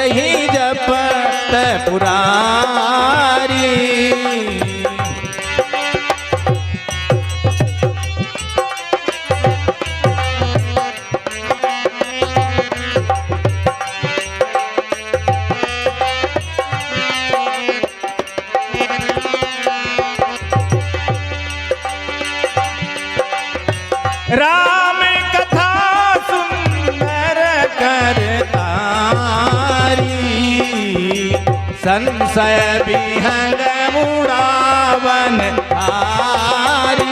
यही जपत पुरारी। राम कथा सुंदर करतारी, संशय विहग मुड़ावन हारी।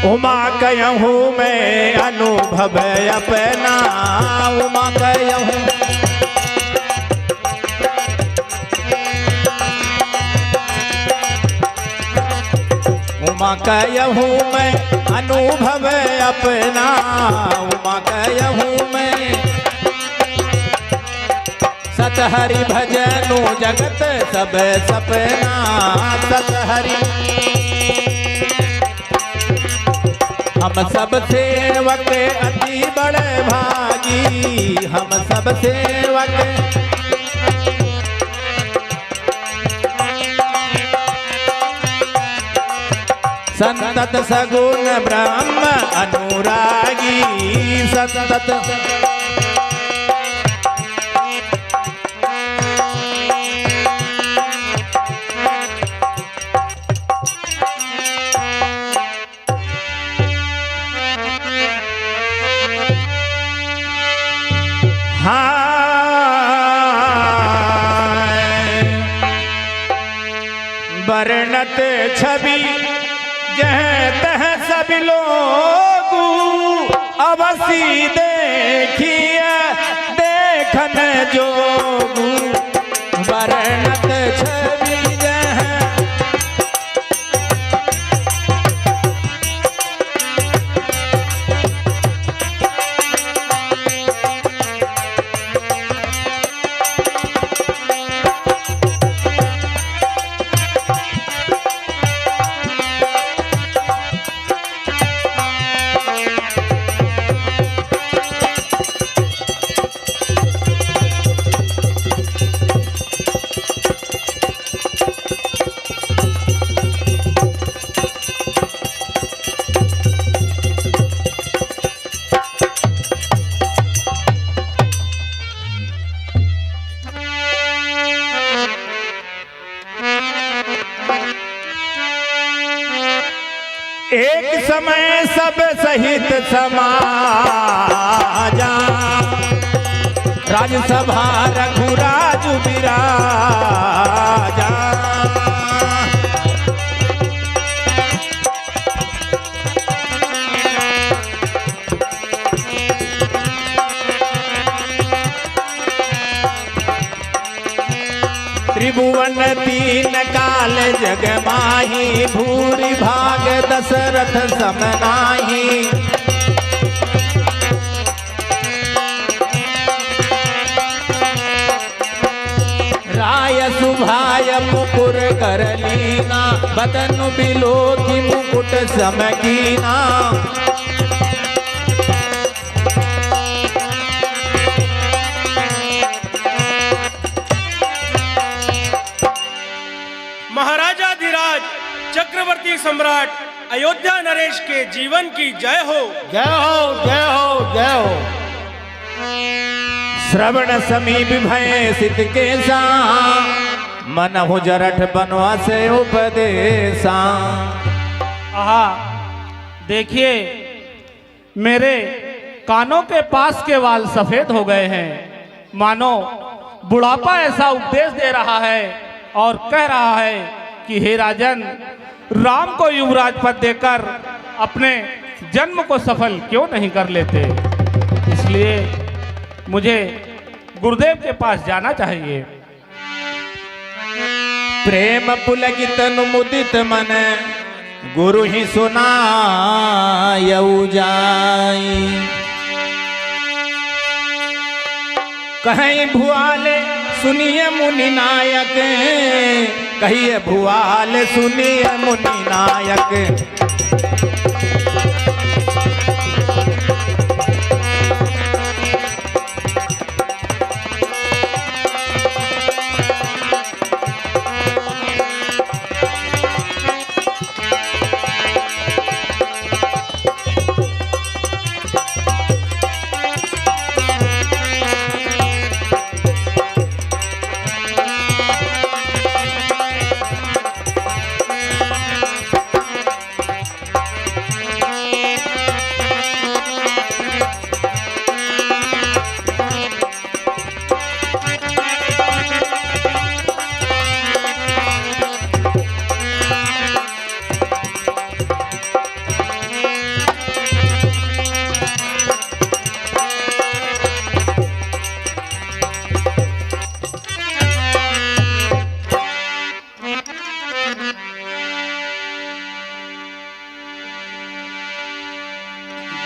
उमा कहूँ मैं अनुभव अपना, उमा कहूँ उमा कहूँ मैं अनुभव अपना, उमा कहूँ मैं सत हरि भजनु जगत सब सपना। सत हरि हम सब सेवक अति बड़े भागी, हम सब सेवक संतत सगुण ब्रह्म अनुरागी। संतत वर्णत छवि जह तह सब लोग, अवसी देखिए देखन जोगु। वर्णत छवि जह एक समय सब सहित समाजा, राजसभा रघुराज विराजा। त्रिभुवन तीन काल जग माही, भूरि भाग दशरथ समनाही। राय सुभाय मुकुर कर लीना, बदन बिलो की मुकुट समकीना। महाराजाधिराज चक्रवर्ती सम्राट अयोध्या नरेश के जीवन की जय हो। जय हो, जय हो, जय हो। श्रवण समीप भय सिद्ध के सा, मन हो जरठ बनवास उपदेशा। आहा, देखिए मेरे कानों के पास के वाल सफेद हो गए हैं, मानो बुढ़ापा ऐसा उपदेश दे रहा है और कह रहा है कि हे राजन, राम को युवराज पद देकर अपने जन्म को सफल क्यों नहीं कर लेते। इसलिए मुझे गुरुदेव के पास जाना चाहिए। प्रेम पुलकित मुदित मन गुरु ही सुनायऊ जाई। कहीं भुआले सुनिए मुनि नायक, कहिए भुआले सुनिए मुनि नायक।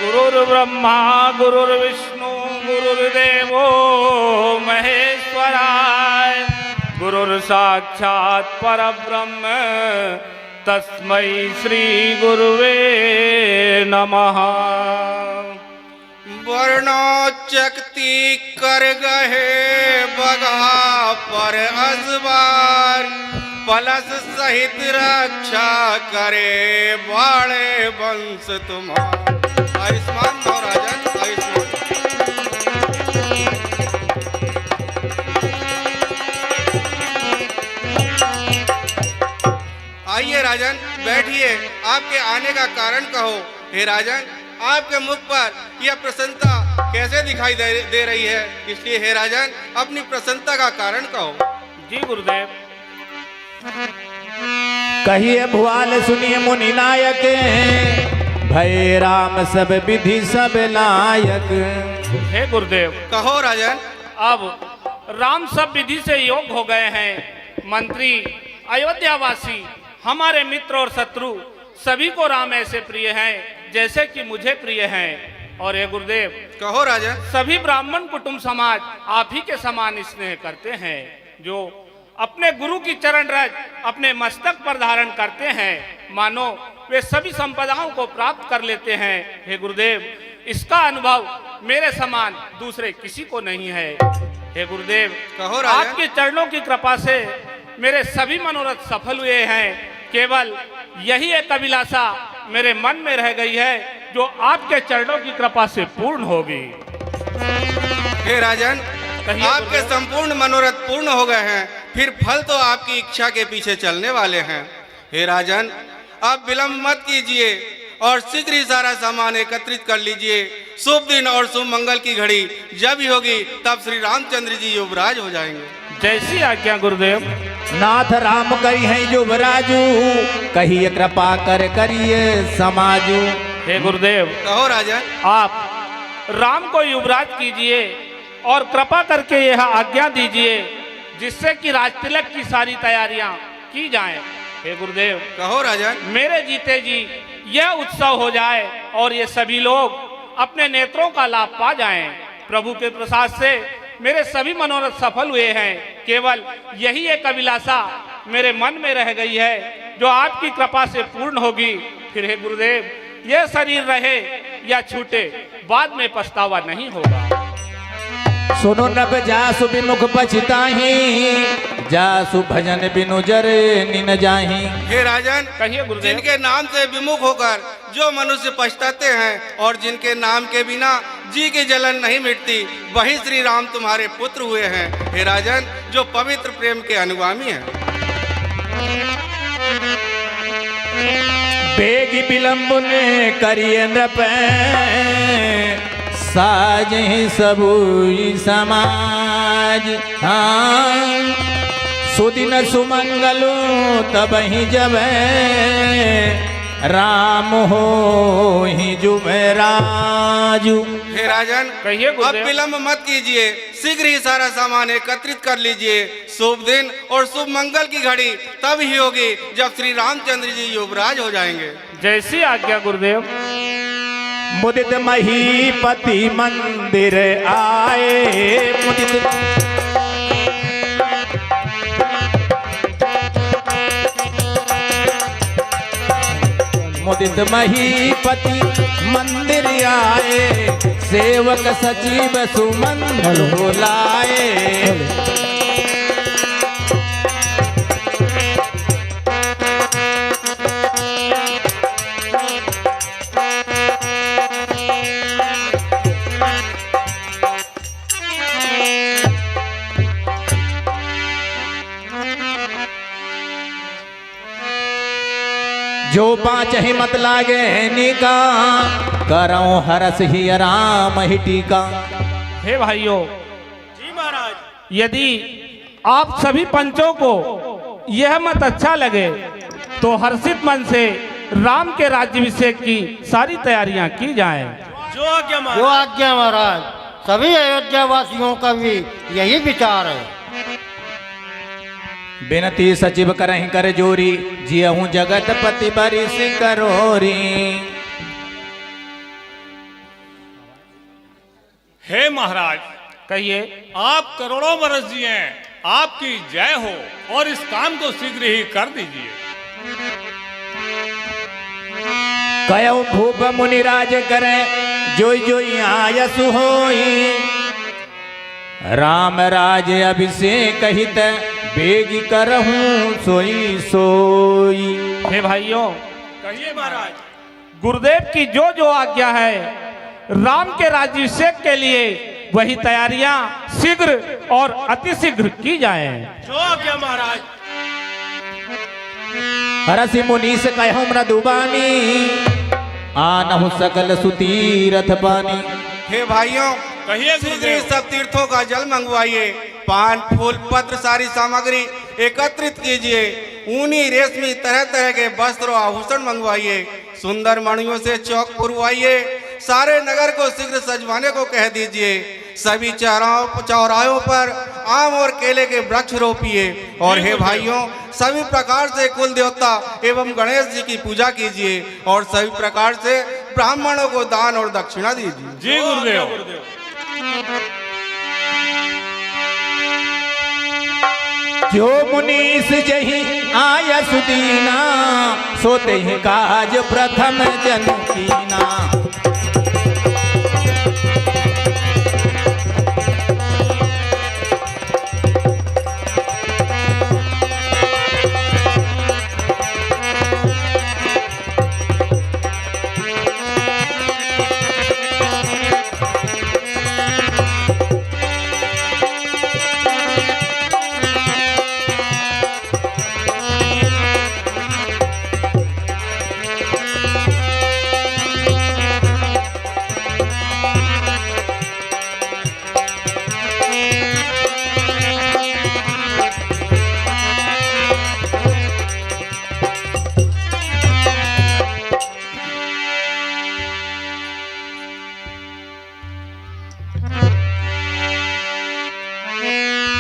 गुरुर्ब्रह्मा गुरुर्विष्णु गुरुर्देवो महेश्वराय, गुरुर्साक्षात् परब्रह्म तस्मै श्री गुरुवे नमः। वर्णोच्चक्ति कर गहे बगा पर अजबार, पलस सहित रक्षा करे बाड़े वंश तुम्हार। आयुष्मान भव राजन, आयुष्मान। आइए राजन, बैठिए। आपके आने का कारण कहो। हे राजन, आपके मुख पर यह प्रसन्नता कैसे दिखाई दे रही है, इसलिए हे राजन अपनी प्रसन्नता का कारण कहो। जी गुरुदेव। कहिए भुआल सुनिए मुनि नायक, भय राम सब विधि सब लायक। हे गुरुदेव। कहो राजन। अब राम सब विधि से योग हो गए हैं। मंत्री, अयोध्यावासी, हमारे मित्र और शत्रु सभी को राम ऐसे प्रिय हैं जैसे कि मुझे प्रिय हैं। और हे गुरुदेव। कहो राजन। सभी ब्राह्मण कुटुंब समाज आप ही के समान स्नेह करते हैं। जो अपने गुरु की चरण रज अपने मस्तक पर धारण करते हैं, मानो वे सभी संपदाओं को प्राप्त कर लेते हैं। हे गुरुदेव, इसका अनुभव मेरे समान दूसरे किसी को नहीं है। हे गुरुदेव, कहो राजन। आपके चरणों की कृपा से मेरे सभी मनोरथ सफल हुए हैं। केवल यही एक अभिलाषा मेरे मन में रह गई है जो आपके चरणों की कृपा से पूर्ण होगी। हे राजन, आपके संपूर्ण मनोरथ पूर्ण हो गए हैं, फिर फल तो आपकी इच्छा के पीछे चलने वाले हैं। हे राजन, आप विलंब मत कीजिए और शीघ्र ही सारा सामान एकत्रित कर लीजिए। शुभ दिन और शुभ मंगल की घड़ी जब ही होगी तब श्री रामचंद्र जी युवराज हो जाएंगे। जैसी आज्ञा गुरुदेव। नाथ राम करी है युवराजू, कहिए कृपा कर करिए समाजू। हे गुरुदेव। कहो राजन। आप राम को युवराज कीजिए और कृपा करके यह आज्ञा दीजिए जिससे कि राजतिलक की सारी तैयारियां की जाएं। हे गुरुदेव। कहो राजन। मेरे जीते जी यह उत्सव हो जाए और ये सभी लोग अपने नेत्रों का लाभ पा जाएं। प्रभु के प्रसाद से मेरे सभी मनोरथ सफल हुए हैं। केवल यही एक अभिलाषा मेरे मन में रह गई है जो आपकी कृपा से पूर्ण होगी। फिर हे गुरुदेव, यह शरीर रहे या छूटे बाद में पछतावा नहीं होगा। सुनो नब जासु विमुख पछताही, जासु भजन बिनु जरे निन जाही। हे राजन, कहिए गुरुदेव। जिनके नाम से विमुख होकर जो मनुष्य पछताते हैं और जिनके नाम के बिना जी की जलन नहीं मिटती, वही श्री राम तुम्हारे पुत्र हुए हैं। हे राजन, जो पवित्र प्रेम के अनुगामी हैं। बेगी विलंब ने करिए नृप, साज सबुई समाज। हाँ, सुदिन सुमंगलो तब ही जब राम हो ही जुबराजू। हे राजन, कहिए अब गुरुदेव। विलंब मत कीजिए, शीघ्र ही सारा सामान एकत्रित कर लीजिए। शुभ दिन और शुभ मंगल की घड़ी तब ही होगी जब श्री रामचंद्र जी युवराज हो जाएंगे। जैसी आज्ञा गुरुदेव। मुदित महीपति मंदिर आए, मुदित महीपति मंदिर आए, सेवक सचिव सुमंगल बुलाए। जो पाँच हिम्मत लागे निका, करऊं हरस ही राम ही टीका। हे भाइयों, जी महाराज। यदि आप सभी पंचों को यह मत अच्छा लगे तो हर्षित मन से राम के राज्याभिषेक की सारी तैयारियां की जाएं। जो आज्ञा जो महाराज। आज्ञा महाराज। सभी अयोध्या वासियों का भी यही विचार है। बिनती सचिव करहि कर जोरी, जियहूँ जगत पति बरिस करोरी। हे महाराज, कहिए। आप करोड़ों बरस जिए, आपकी जय हो और इस काम को शीघ्र ही कर दीजिए। कयऊ भूप मुनिराज करे, जोई जोई आयस होई। राम राज अभिषेक हित, बेगी करहूँ सोई सोई। हे भाइयों, कहिए महाराज। गुरुदेव की जो जो आज्ञा है, राम के राज्याभिषेक के लिए वही तैयारियां शीघ्र और अतिशीघ्र की जाएं। जो आज्ञा महाराज। हरसि मुनीस कहूँ मृदुबानी, आनहु सकल सुतीरथ पानी। हे भाइयों, कहिए शीघ्र ही गुरुदेव। सब तीर्थों का जल मंगवाइए। पान फूल पत्र सारी सामग्री एकत्रित कीजिए। ऊनी रेशमी तरह तरह के वस्त्र और आभूषण मंगवाइए। सुंदर मणियों से चौक पुरवाइए। सारे नगर को शीघ्र सजवाने को कह दीजिए। सभी चौराहों पर आम और केले के वृक्ष रोपिए। और हे भाइयों, सभी प्रकार से कुल देवता एवं गणेश जी की पूजा कीजिए और सभी प्रकार से ब्राह्मणों को दान और दक्षिणा दीजिए। जी गुरुदेव। जो मुनीस जही आय सुदीना, सोते ही काज प्रथम जन कीना।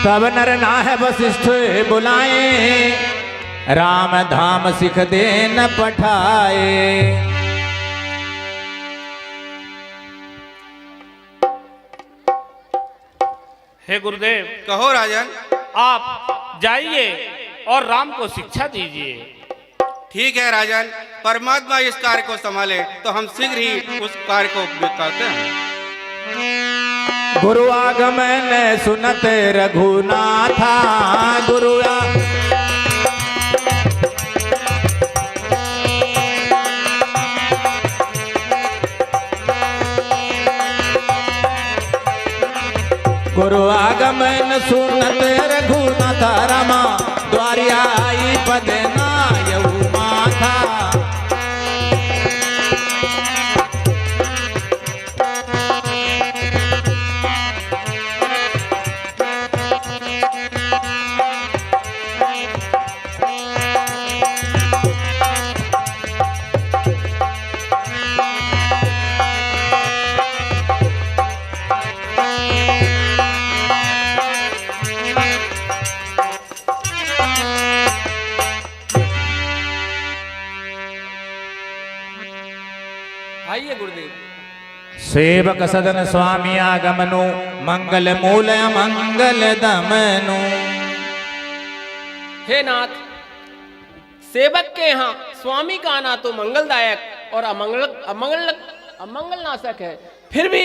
तब नर नाह वशिष्ठ बुलाए, राम धाम सिख दे न पठाए। हे गुरुदेव, कहो राजन। आप जाइए और राम को शिक्षा दीजिए। ठीक है राजन, परमात्मा इस कार्य को संभाले तो हम शीघ्र ही उस कार्य को करते हैं। गुरु आगमन सुनत रघुनाथा, गुरु गुरु आगमन सुनत रघुनाथा, रमा द्वारि आई पद नायऊ माथा। आइए गुरुदेव। सेवक सदन स्वामी आगमनु मंगल मूल मंगल दमनु। हे नाथ, सेवक के यहाँ स्वामी का आना तो मंगलदायक और अमंगल नाशक है। फिर भी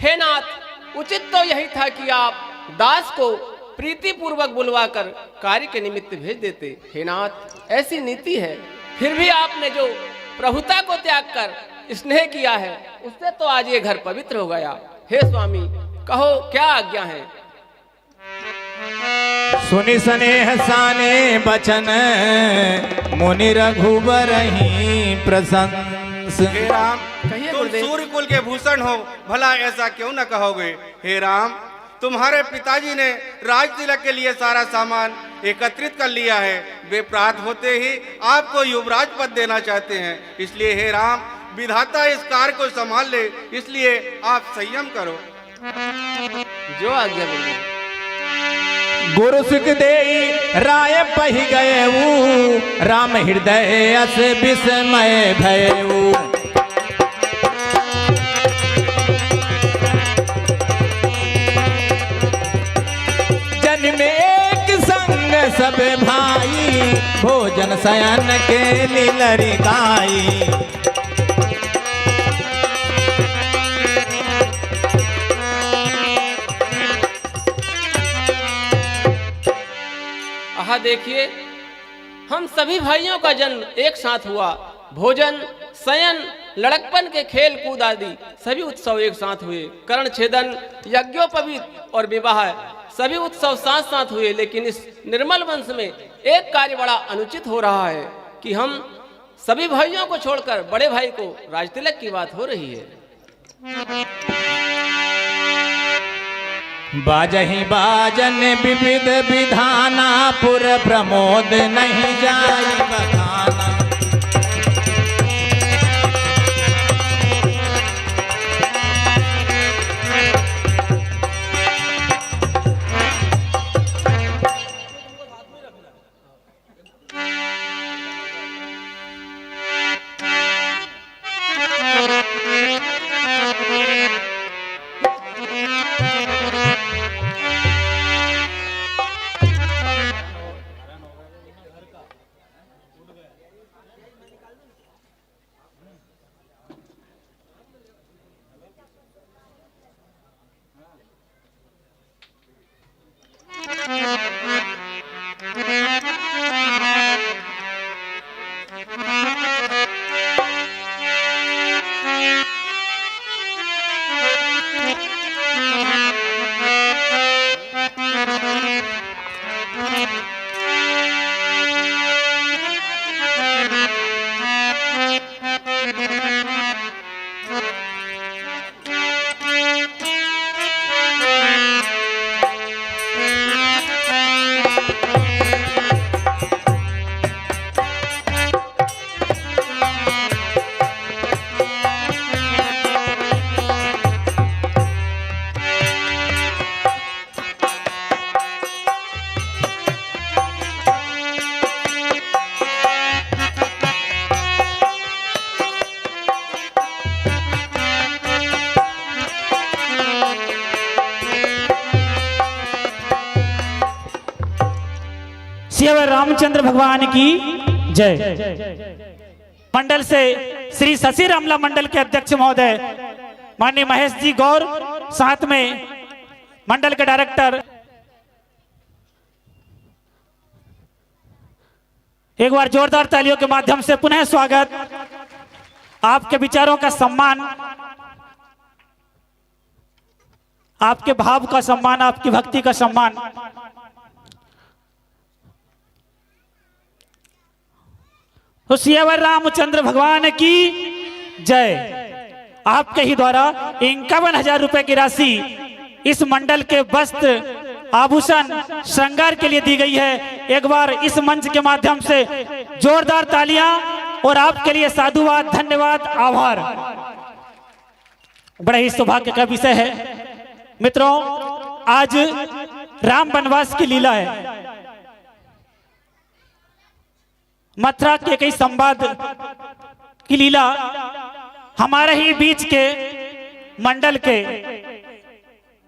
हे नाथ, उचित तो यही था कि आप दास को प्रीति पूर्वक बुलवाकर कार्य के निमित्त भेज देते। हे नाथ, ऐसी नीति है। फिर भी आपने जो प्रभुता को त्याग कर स्नेह किया है, उससे तो आज ये घर पवित्र हो गया। हे स्वामी, कहो क्या आज्ञा है। सुनि स्नेह साने बचन मुनि रघुबर ही प्रशंस। हे राम, कहिए तुम गुरुदेव। सूर्य कुल के भूषण हो, भला ऐसा क्यों न कहोगे। हे राम, तुम्हारे पिताजी ने राज तिलक के लिए सारा सामान एकत्रित कर लिया है। वे प्रात होते ही आपको युवराज पद देना चाहते हैं। इसलिए हे राम, विधाता इस कार्य को संभाल ले, इसलिए आप संयम करो। जो आज्ञा गुरुदेव। गुरु सुख देई राय पही गए राम हृदय अस विस्मय भयऊ। जन्मे एक संग सब भाई भोजन शयन के लीलरिकाई। आहा देखिए, हम सभी भाइयों का जन्म एक साथ हुआ। भोजन, शयन, लड़कपन के खेल कूद आदि सभी उत्सव एक साथ हुए। कर्ण छेदन, यज्ञोपवीत और विवाह सभी उत्सव साथ साथ हुए। लेकिन इस निर्मल वंश में एक कार्य बड़ा अनुचित हो रहा है कि हम सभी भाइयों को छोड़कर बड़े भाई को राजतिलक की बात हो रही है। बाजही बाजन विविध विधाना पुर प्रमोद नहीं जाई बखाना। श्री रामचंद्र भगवान की जय। मंडल से श्री शशि रामला मंडल के अध्यक्ष महोदय माननीय महेश जी गौर, साथ में मंडल के डायरेक्टर, एक बार जोरदार तालियों के माध्यम से पुनः स्वागत। आपके विचारों का सम्मान, आपके भाव का सम्मान, आपकी भक्ति का सम्मान। तो श्री रामचंद्र भगवान की जय। आपके ही द्वारा 51,000 रुपए की राशि इस मंडल के वस्त्र, आभूषण, श्रृंगार के लिए दी गई है। एक बार इस मंच के माध्यम से जोरदार तालियां और आपके लिए साधुवाद, धन्यवाद, आभार। बड़ा ही सौभाग्य का विषय है मित्रों, आज राम वनवास की लीला है। मथुरा के कई संवाद की लीला हमारे ही बीच के मंडल के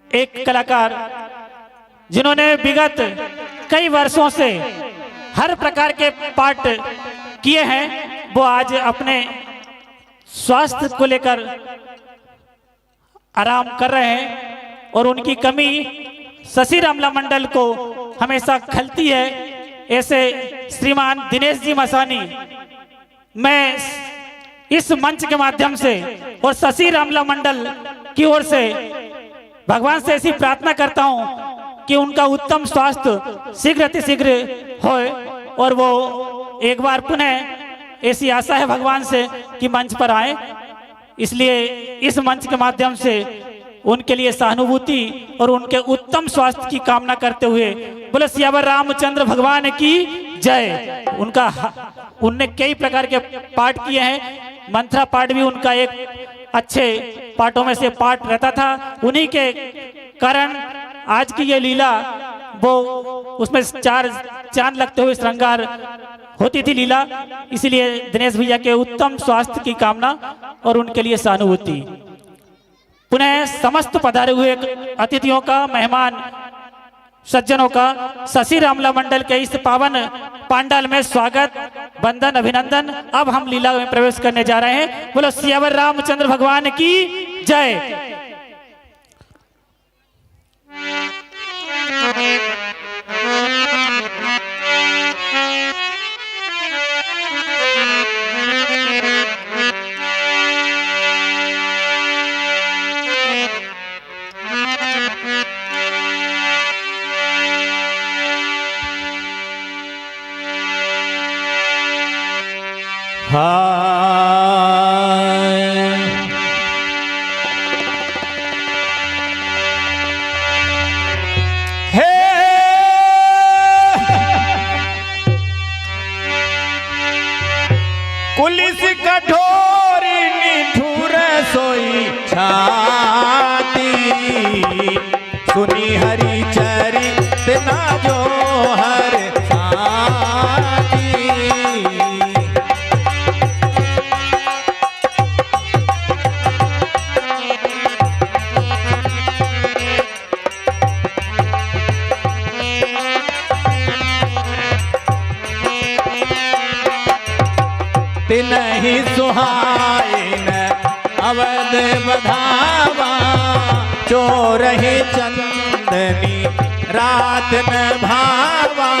एक कलाकार जिन्होंने विगत कई वर्षों से हर प्रकार के पाठ किए हैं, वो आज अपने स्वास्थ्य को लेकर आराम कर रहे हैं और उनकी कमी शशि रामला मंडल को हमेशा खलती है। ऐसे श्रीमान दिनेश जी मसानी, मैं इस मंच के माध्यम से और शशि रामला मंडल की ओर से भगवान से ऐसी प्रार्थना करता हूं कि उनका उत्तम स्वास्थ्य शीघ्र अतिशीघ्र होए और वो एक बार पुनः ऐसी आशा है भगवान से कि मंच पर आए। इसलिए इस मंच के माध्यम से उनके लिए सहानुभूति और उनके उत्तम स्वास्थ्य की कामना करते हुए बोले सियावर रामचंद्र भगवान की जय। उनने कई प्रकार के पाठ किए हैं, मंत्रा पाठ भी उनका एक अच्छे पाठों में से पाठ रहता था। उन्हीं के कारण आज की ये लीला, वो उसमें 4 चांद लगते हुए श्रृंगार होती थी लीला। इसलिए दिनेश भैया के उत्तम स्वास्थ्य की कामना और उनके लिए सहानुभूति। पुनः समस्त पधारे हुए अतिथियों का, मेहमान सज्जनों का शशि रामला मंडल के इस पावन पांडाल में स्वागत, वंदन, अभिनंदन। अब हम लीला में प्रवेश करने जा रहे हैं। बोलो सियावर रामचंद्र भगवान की जय। पुलिस कठोरी निठुर सोई छाती, सुनी हरि चरित ना जो हर साथी। तिनहि सुहाइन अवध बधावा, चोरहि चंदनी रात न भावा।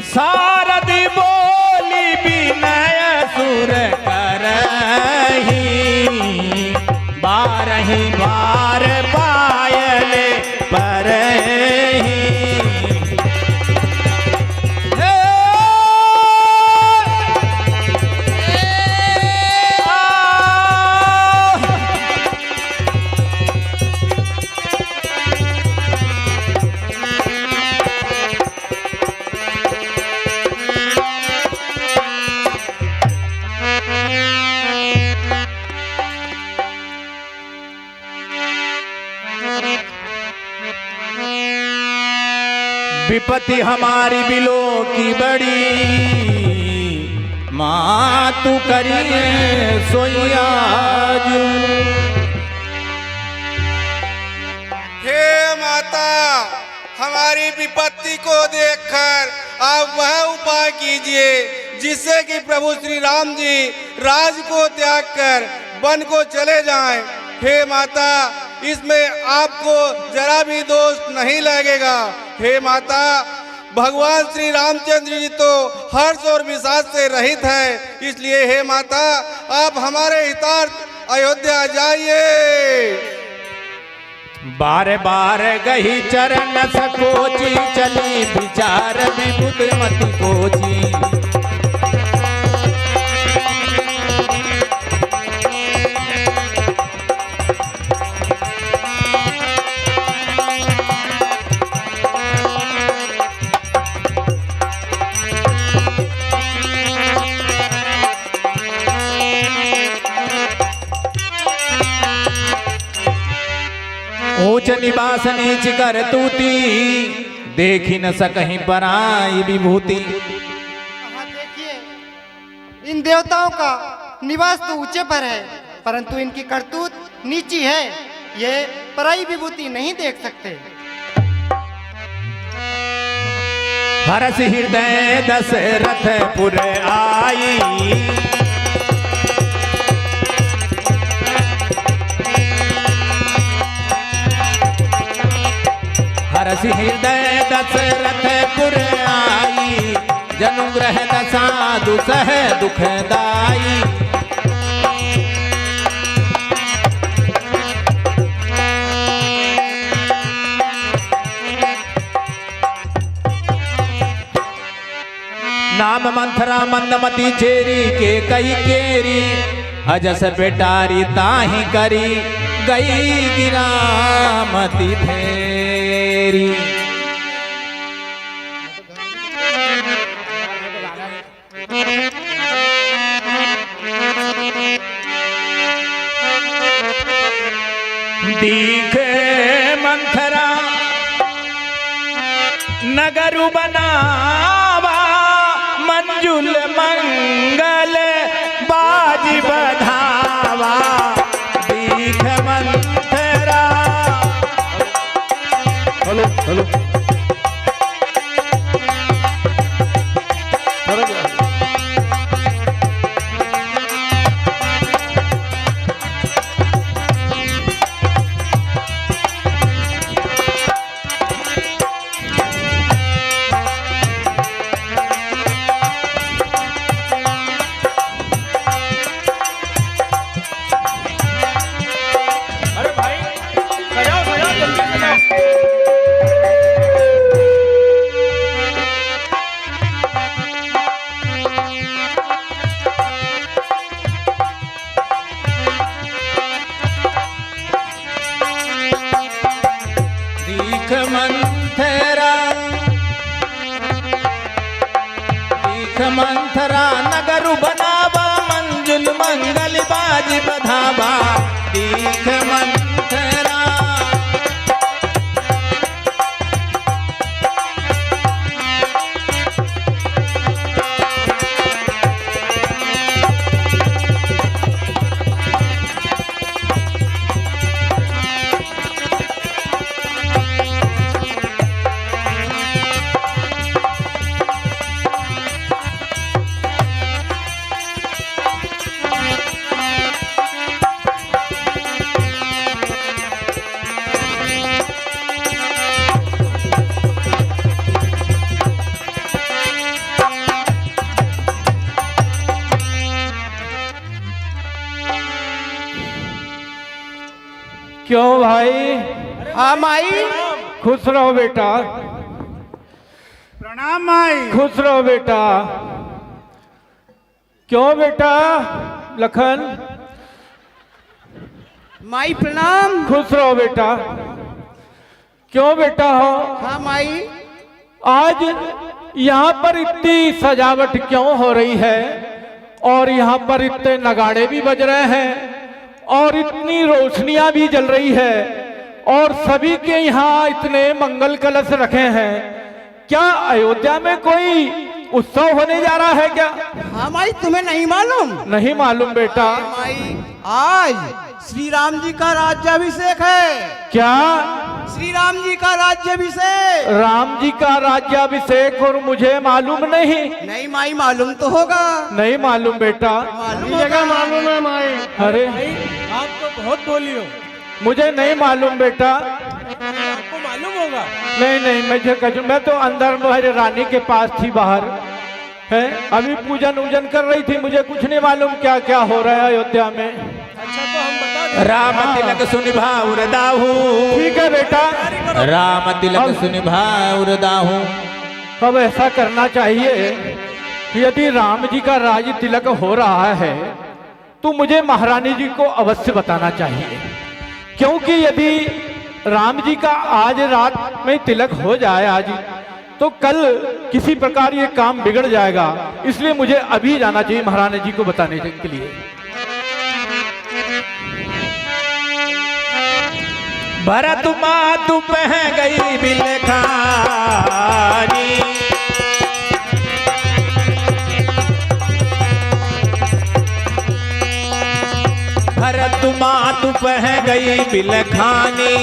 सारथी बोली विनय सुर करही, बारही बार पायल परही। विपत्ति हमारी बिलो की बड़ी, माँ तू करिए सोयाज। हे माता, हमारी विपत्ति को देखकर आप वह उपाय कीजिए जिससे कि प्रभु श्री राम जी राज को त्याग कर वन को चले जाएं। हे माता, इसमें आपको जरा भी दोष नहीं लगेगा। हे माता, भगवान श्री रामचंद्र जी तो हर्ष और विषाद से रहित है, इसलिए हे माता आप हमारे हितार्थ अयोध्या जाइए। बार बार गही चरण सकोची, चली विचार विबुध मति कोची। ऊंच निवास नीच कर तूती, देखी न सकहीं पराई विभूति। देखिए, इन देवताओं का निवास तो ऊंचे पर है, परंतु इनकी करतूत नीची है। ये पराई विभूति नहीं देख सकते। हरस हृदय दशरथपुर आई, हरस हृदय दशरथपुर आई, जनुग्रह दशा दुसह दुखदाई। नाम मंथरा मंदमती चेरी के कई केरी, अजस बेटारी ताही करी गई गिरामती फेरी। दीखे मंथरा नगरु बनावा, मंजुल मंगल बाजी बधावा। दीख मंथरा हेलो हेलो अरे भाई सजाओ सजाओ जल्दी सजाओ। दीख मंथरा, दीख मंथरा नगरु बनावा, मंजुल मंगल बाजी बधावा। दीख मंथरा क्यों भाई? हाँ माई। खुश रहो बेटा, प्रणाम माई। खुश रहो बेटा। क्यों बेटा लखन? माई प्रणाम। खुश रहो बेटा। क्यों बेटा हो? हाँ माई। आज यहाँ पर इतनी सजावट क्यों हो रही है, और यहाँ पर इतने नगाड़े भी बज रहे हैं, और इतनी रोशनियां भी जल रही है, और सभी के यहाँ इतने मंगल कलश रखे हैं? क्या अयोध्या में कोई उत्सव होने जा रहा है क्या? हाँ माई, तुम्हें नहीं मालूम? नहीं मालूम बेटा। माई, आज श्री राम जी का राज्याभिषेक है। क्या? श्री राम जी का राज्याभिषेक। राम जी का राज्याभिषेक, और मुझे मालूम नहीं? नहीं माई, मालूम तो होगा। नहीं मालूम बेटा। मालूम होगा। मालूम है माई। अरे आप तो बहुत बोली हो। मुझे नहीं मालूम बेटा। आपको मालूम होगा। नहीं नहीं, मैं तो अंदर मेरे रानी के पास थी, बाहर है, अभी पूजन उजन कर रही थी, मुझे कुछ नहीं मालूम क्या क्या हो रहा है अयोध्या में। अच्छा तो हम बता दें। राम तिलक सुनिभाउर दाहू। ठीक है बेटा। राम तिलक सुनिभाउर दाहू। अब ऐसा करना चाहिए, यदि राम जी का राज तिलक हो रहा है तो मुझे महारानी जी को अवश्य बताना चाहिए, क्योंकि यदि राम जी का आज रात में तिलक हो जाए आज, तो कल किसी प्रकार ये काम बिगड़ जाएगा। इसलिए मुझे अभी जाना चाहिए महारानी जी को बताने के लिए। भरत मातु पह गई बिलखानी, भरत मातु पह गई बिलखानी,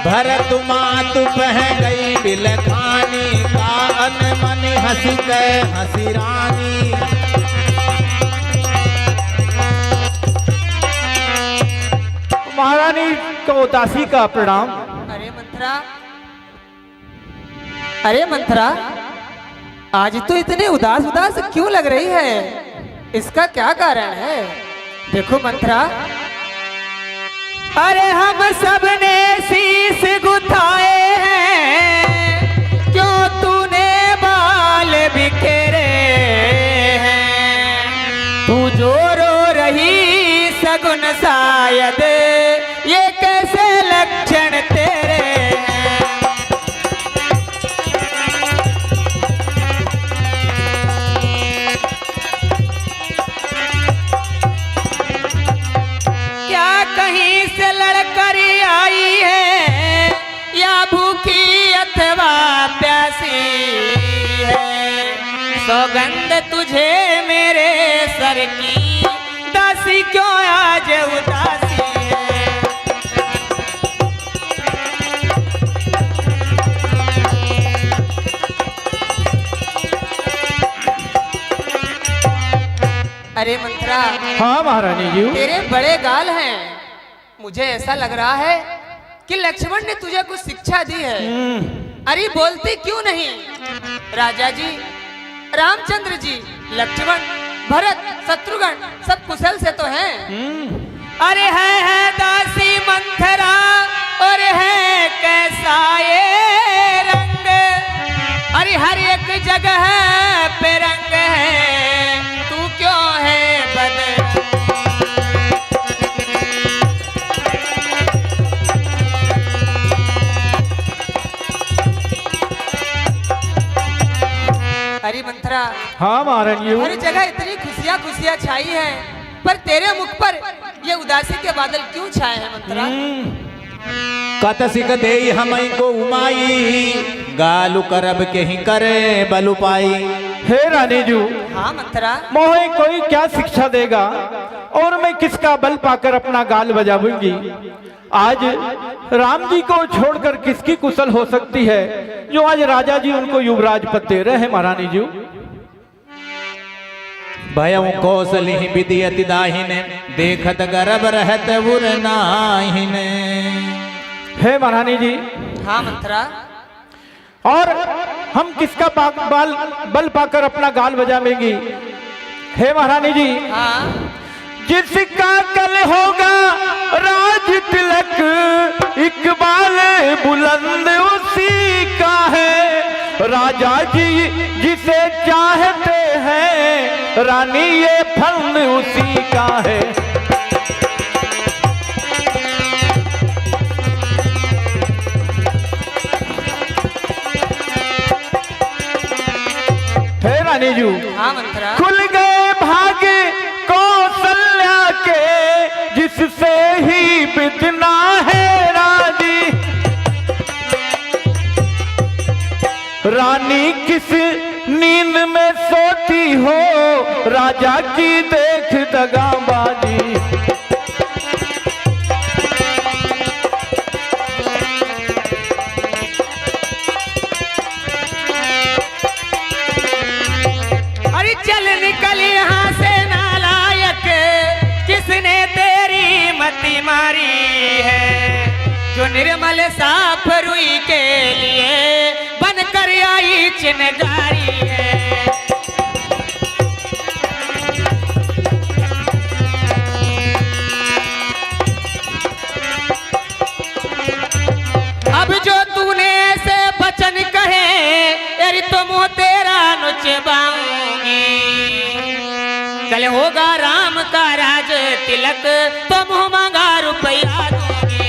भरत मातु पह गई बिलखानी, कान मन हंस के हंसी रानी। महारानी को उदासी का प्रणाम। अरे मंथरा, आज तो इतने उदास उदास क्यों लग रही है? इसका क्या कारण है? देखो मंथरा, अरे हम सब ने शीश गुथाए हैं, क्यों तूने बाल बिखेरे हैं? तू जो रो रही सगुन शायद ये कैसे लक्षण तेरे हैं? क्या कहीं से लड़कर आई है या भूखी अथवा प्यासी है? सौगंध तुझे मेरे सर की, दासी क्यों आज उदासी है? अरे मंथरा, हाँ महारानी जी। तेरे बड़े गाल हैं, मुझे ऐसा लग रहा है कि लक्ष्मण ने तुझे कुछ शिक्षा दी है। अरे बोलती क्यों नहीं? राजा जी, रामचंद्र जी, लक्ष्मण, भरत, शत्रुघ्न सब कुशल से तो हैं। अरे है दासी मंथरा और है कैसा ये रंग, अरे हर एक जगह पे रंग है, तू क्यों है बदल? अरे मंथरा, हाँ महारानी जी। हर जगह इतनी खुशियाँ खुशियाँ छाई हैं, पर तेरे मुख पर ये उदासी के बादल क्यों छाए हैं मंथरा? कतसिक दे हम को उमाई, गालू करब के ही करे बलु पाई। हे रानी जी, हाँ मंथरा, मोहे कोई क्या शिक्षा देगा और मैं किसका बल पाकर अपना गाल बजाऊंगी? आज राम जी को छोड़कर किसकी कुशल हो सकती है जो आज राजा जी उनको युवराज पद दे रहे हैं? महारानी जी, भयं कौशली विद्यति दाहिने, देखत गर्भ रहत उर नाहिने। हे महारानी जी, हाँ मंथरा, और हम किसका बल पाकर अपना गाल बजावेंगी? हे महारानी जी, हाँ, जिसका कल होगा राज तिलक, इकबाल बुलंद उसी का है। राजा जी जिसे चाहते हैं, रानी ये फंद उसी का है। हे रानी जी, हाँ मंथरा, खुल गए भाग्य कौशल्या के, जिससे ही बितना है राजी। रानी किस नींद में सोती हो, राजा की देख दगाबाजी। अरे चल निकल यहाँ से नालायक, किसने तेरी मति मारी है? जो निर्मल साफ रुई के लिए बनकर आई चिनगारी है। अब जो तूने ऐसे वचन कहे, अरे तो तो मुँह मांगा रुपया दूंगी।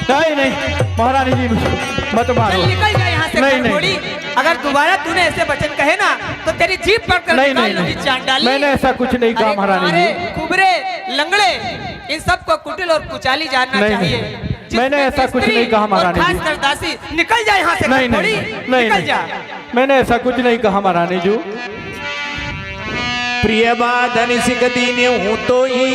नहीं नहीं महारानी जी मत चल मारो। निकल जा यहाँ से नहीं, थोड़ी। अगर दोबारा तूने ऐसे वचन कहे ना तो तेरी जीभ पकड़ नहीं निकाल नहीं लूंगी नहीं चांडाली। मैंने ऐसा कुछ नहीं कहा अरे महारानी तुम्हारे जी। कुबरे लंगड़े इन सबको कुटिल और कुचाली जानना नहीं, चाहिए। नहीं, मैंने ऐसा कुछ नहीं कहा महारानी जी। खासकर दासी निकल जा यहाँ से नहीं थोड़ी, नहीं निकल जा। मैंने ऐसा कुछ नहीं कहा महारानी जी। प्रिय बाधन सिख दीने हूँ तो ही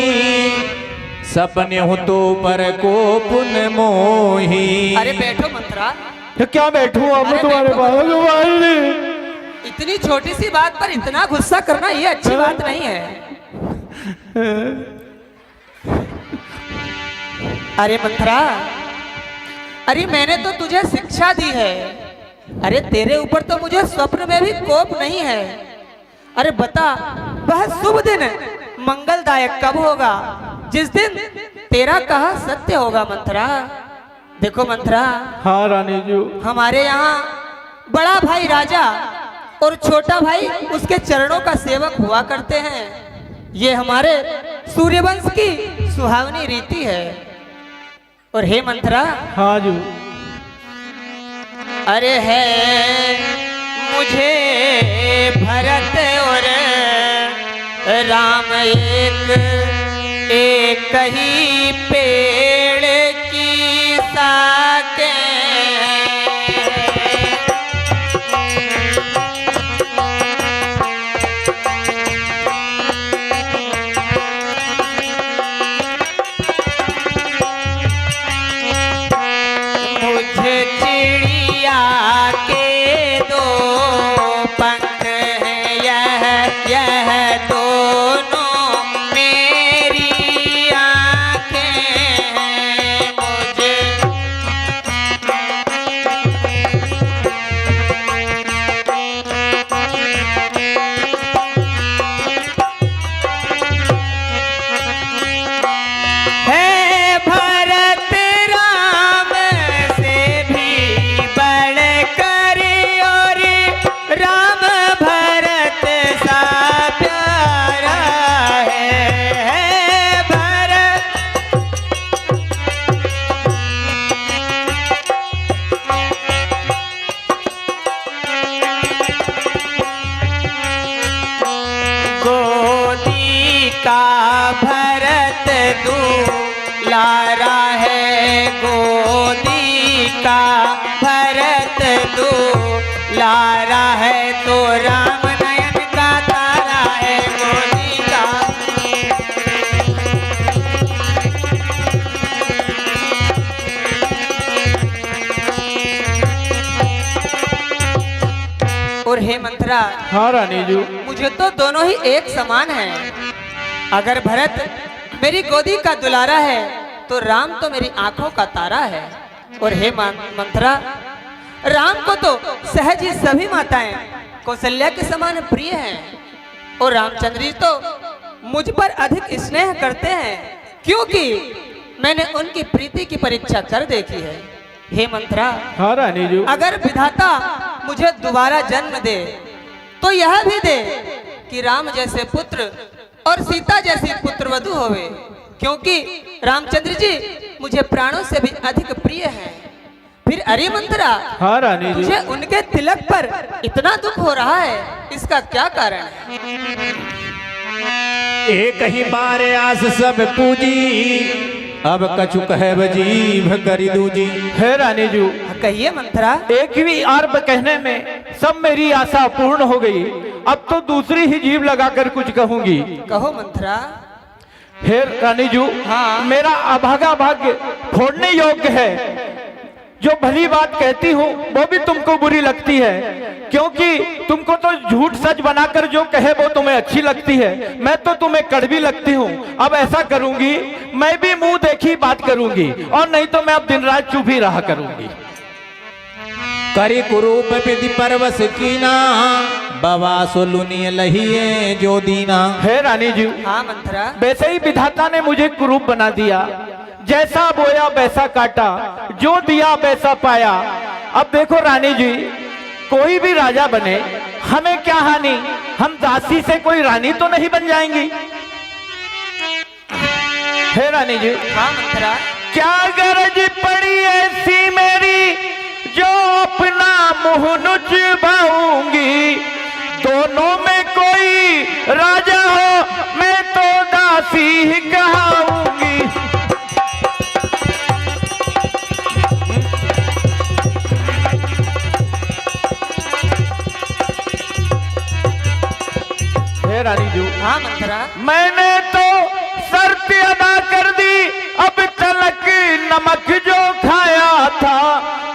सपने हूँ तो पर को पुन मोही। अरे बैठो मंत्रा। तो क्या बैठूं अब अरे तुम्हारे बैठो, पास तुम्हारे। इतनी छोटी सी बात पर इतना गुस्सा करना ये अच्छी बात नहीं है। अरे मंत्रा, अरे मैंने तो तुझे शिक्षा दी है। अरे तेरे ऊपर तो मुझे स्वप्न में भी कोप नहीं है। अरे बता वह शुभ दिन मंगलदायक कब होगा जिस दिन तेरा कहा सत्य होगा मंत्रा। देखो मंत्रा, हाँ रानी जी। हमारे यहाँ बड़ा भाई राजा और छोटा भाई उसके चरणों का सेवक हुआ करते हैं। ये हमारे सूर्यवंश की सुहावनी रीति है। और हे मंत्रा, हाँ जी। अरे है मुझे भरत और राम एक ही पेड़ की साके। मुझे चिड़िया के दो पंख हैं, यह दोनों मेरी आंखें हैं। मुझे है भरत राम से भी बढ़कर और राम भरत सा प्यारा है भरत। गोदी का भरत दुलारा है, गोदी का भरत दुलारा है, तो राम नयन का तारा है गोदी का। और हे मंत्रा, हाँ रानी जी। मुझे तो दोनों ही एक समान हैं। अगर भरत मेरी गोदी का दुलारा है तो राम तो मेरी आंखों का तारा है। और हे मंत्रा, राम को तो सहज ही सभी माताएं कौशल्या के समान प्रिय हैं और रामचंद्र जी तो मुझ पर अधिक स्नेह करते हैं, क्योंकि मैंने उनकी प्रीति की परीक्षा कर देखी है। हे मंत्रा, हाँ रानी जी। अगर विधाता मुझे दोबारा जन्म दे तो यह भी दे कि राम जैसे पुत्र और सीता जैसी पुत्रवधू होवे, क्योंकि रामचंद्र जी मुझे प्राणों से भी अधिक प्रिय हैं। फिर अरे मंत्रा, हाँ रानी जी। मुझे उनके तिलक पर इतना दुख हो रहा है, इसका क्या कारण है? एक ही बार आस सब पूजी अब कछु कहे जीभ करी दूजी। है रानी जी। कहिए मंत्रा। एक ही आर्ब कहने में सब मेरी आशा पूर्ण हो गई। अब तो दूसरी ही जीभ लगाकर कुछ कहूंगी। कहो मंत्रा। हे रानी जी, हाँ। मेरा अभागा भाग्य फोड़ने योग्य है। जो भली बात कहती हूँ वो भी तुमको बुरी लगती है, क्योंकि तुमको तो झूठ सच बनाकर जो कहे वो तुम्हें अच्छी लगती है, मैं तो तुम्हें कड़वी लगती हूँ। अब ऐसा करूंगी, मैं भी मुंह देखी बात करूंगी, और नहीं तो मैं अब दिन रात चुप ही रहा करूंगी। करी कुरूप विधि परवश कीना बाबा सोलुनी लहिए जो दीना। है रानी जी। हाँ मंत्रा। वैसे ही विधाता ने मुझे कुरूप बना दिया। जैसा बोया वैसा काटा, जो दिया वैसा पाया। अब देखो रानी जी, कोई भी राजा बने, हमें क्या हानि, हम दासी से कोई रानी तो नहीं बन जाएंगी। हे रानी जी, हाँ मंत्रा। क्या गरज पड़ी ऐसी मेरी जो अपना मुंह नुचवाऊंगी, दोनों में कोई राजा हो मैं तो दासी ही कहाऊंगी। हे रानी जी, हाँ मंत्रा। मैंने तो शर्त अदा कर दी, अब तलक नमक जो खाया था,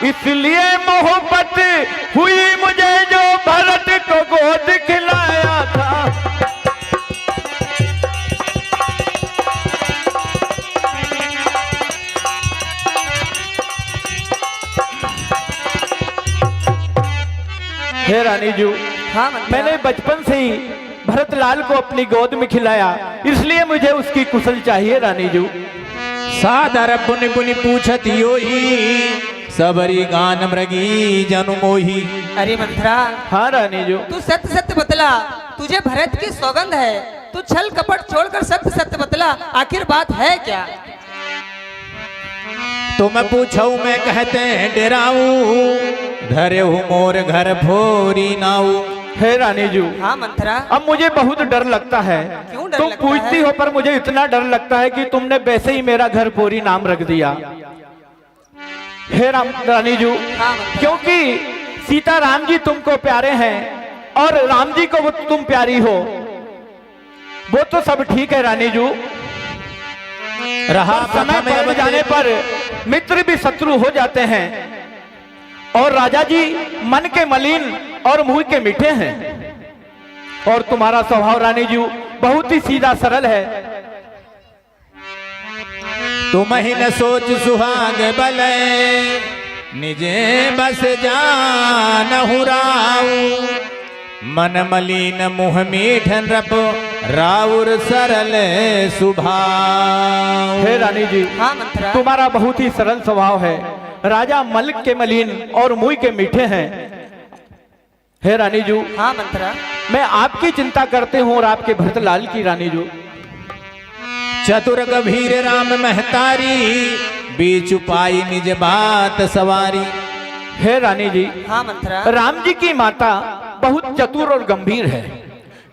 इसलिए मोहब्बत हुई मुझे जो भरत को गोद खिलाया था। हे रानी जी, हाँ मंत्रा। मैंने बचपन से ही भरतलाल को अपनी गोद में खिलाया, इसलिए मुझे उसकी कुशल चाहिए रानी जी। सादर पुनि पुनि पूछत योही, सबरी गान मृगी जनु मोही। अरे मंत्रा, हाँ रानी जी। तू सत्य सत्य बतला, तुझे भरत की सौगंध है, तू छल कपट छोड़कर सत्य सत्य बतला, आखिर बात है क्या? तुम पूछो मैं कहते डराऊं, धरे हूँ मोर घर भोरी नाऊ। हे रानी जी, हाँ मंत्रा। अब मुझे बहुत डर लगता है। क्यों डर तुम लगता पूछती है? हो पर मुझे इतना डर लगता है कि तुमने वैसे ही मेरा घर भोरी नाम रख दिया। हे रानी जी, हाँ मंत्रा। क्योंकि सीता राम जी तुमको प्यारे हैं और राम जी को वो तुम प्यारी हो, वो तो सब ठीक है रानी जी। रहा समय पलट जाने पर मित्र भी शत्रु हो जाते हैं, और राजा जी मन के मलिन और मुंह के मीठे हैं, और तुम्हारा स्वभाव रानी जी बहुत ही सीधा सरल है। तुम ही न सोच सुहाग बले, निजे बस जानहु राऊ। मन मलिन मुह मीठन रप, राउर सरल सुभाव। हे रानी जी, हाँ मंत्रा। तुम्हारा बहुत ही सरल स्वभाव है। राजा मलिक के मलिन और मुंह के मीठे हैं। हे रानी जी, हाँ मंत्रा। मैं आपकी चिंता करते हूँ और आपके भरतलाल की रानी जी। चतुर गंभीर राम महतारी, बीच पाई निज बात सवारी। हे रानी जी, हाँ मंत्रा। राम जी की माता बहुत चतुर और गंभीर है,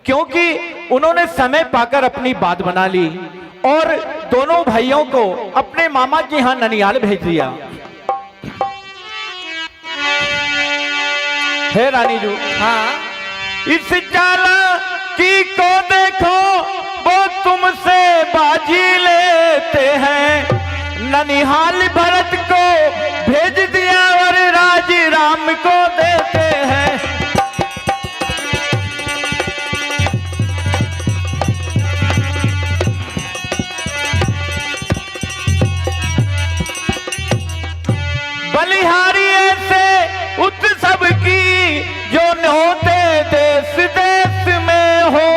क्योंकि उन्होंने समय पाकर अपनी बात बना ली और दोनों भाइयों को अपने मामा के यहाँ ननियाल भेज दिया। हे रानी जी, हाँ। इस चाला की को देखो, वो तुमसे बाजी लेते हैं। ननिहाल भरत को भेज दिया और राज राम को देते हैं। बलिहारी ऐसे उत्सव की जो न्योते देश देश में हो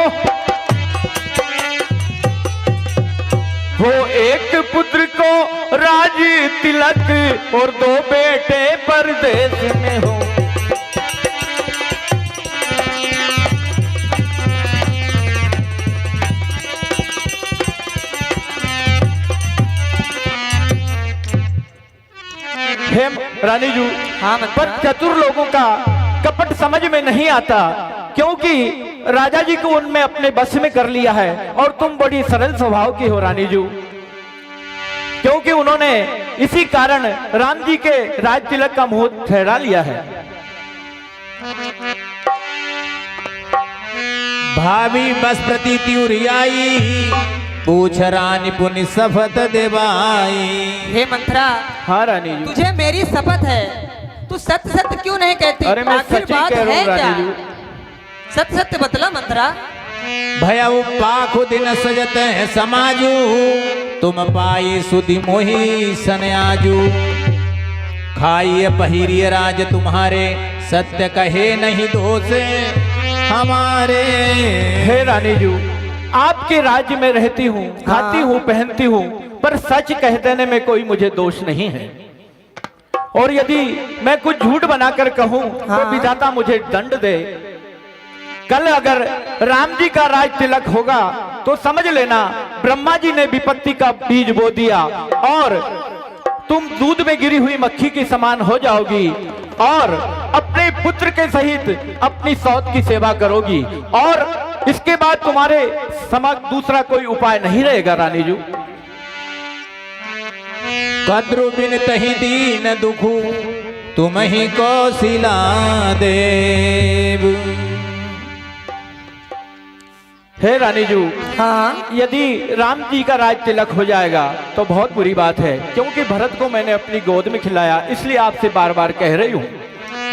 एक पुत्र को राज तिलक और 2 बेटे परदेश में हो। हेम रानी जी, हाँ पर चतुर लोगों का कपट समझ में नहीं आता, क्योंकि राजा जी को उनमें अपने बस में कर लिया है और तुम बड़ी सरल स्वभाव की हो रानी जी, क्योंकि उन्होंने इसी कारण राम जी के राज तिलक का मुहूर्त ठहरा लिया है। भाभी बस प्रतीति उरियाई, पूछ रानी पुनि शपथ देवाई। हे मंत्रा, हाँ रानी जी। तुझे मेरी शपथ है, तू सत्य सत्य क्यों नहीं कहती? अरे मैं आखिर सच्ची बात कह रहा है हूँ क्या? रानी जी। सत्य सत्य बतला मंत्रा। भयउ पाखु दिन सजत है समाजू, तुम पाई सुधि मोही सनयाजू। खाइए पहिरिय राज तुम्हारे, सत्य कहे नहीं दोष हमारे। हे रानी जी, आपके राज्य में रहती हूँ, खाती हूँ, पहनती हूँ, पर सच कह देने में कोई मुझे दोष नहीं है। और यदि मैं कुछ झूठ बनाकर कहूं तो विधाता मुझे दंड दे। कल अगर राम जी का राज तिलक होगा तो समझ लेना ब्रह्मा जी ने विपत्ति का बीज बो दिया और तुम दूध में गिरी हुई मक्खी के समान हो जाओगी और अपने पुत्र के सहित अपनी सौत की सेवा करोगी और इसके बाद तुम्हारे समक्ष दूसरा कोई उपाय नहीं रहेगा रानी जी। कद्रु बिन तही दीन दुखु तुम ही कौशिला देव। हे रानी जी, हाँ, यदि राम जी का राज तिलक हो जाएगा तो बहुत बुरी बात है, क्योंकि भरत को मैंने अपनी गोद में खिलाया, इसलिए आपसे बार बार कह रही हूँ।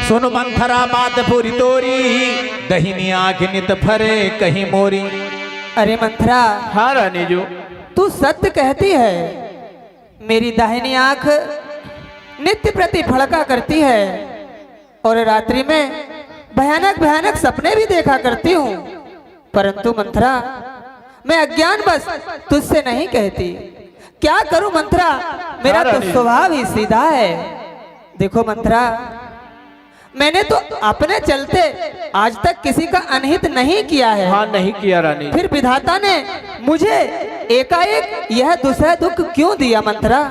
सुन मंथरा बात पूरी तोरी, दहिनी आंख नित फरे कहीं मोरी। अरे मंथरा। हाँ रानी जी। तू सत्य कहती है, मेरी दाहिनी आंख नित्य प्रति फड़का करती है और रात्रि में भयानक भयानक सपने भी देखा करती हूँ, परंतु मंथरा मैं अज्ञान बस तुझसे नहीं कहती। क्या करूं मंथरा, मेरा तो स्वभाव ही सीधा है। देखो मंथरा, मैंने तो अपने चलते आज तक किसी का अनहित नहीं किया है। हाँ, नहीं किया रानी। फिर विधाता ने मुझे एकाएक यह दूसरा दुख क्यों दिया मंथरा?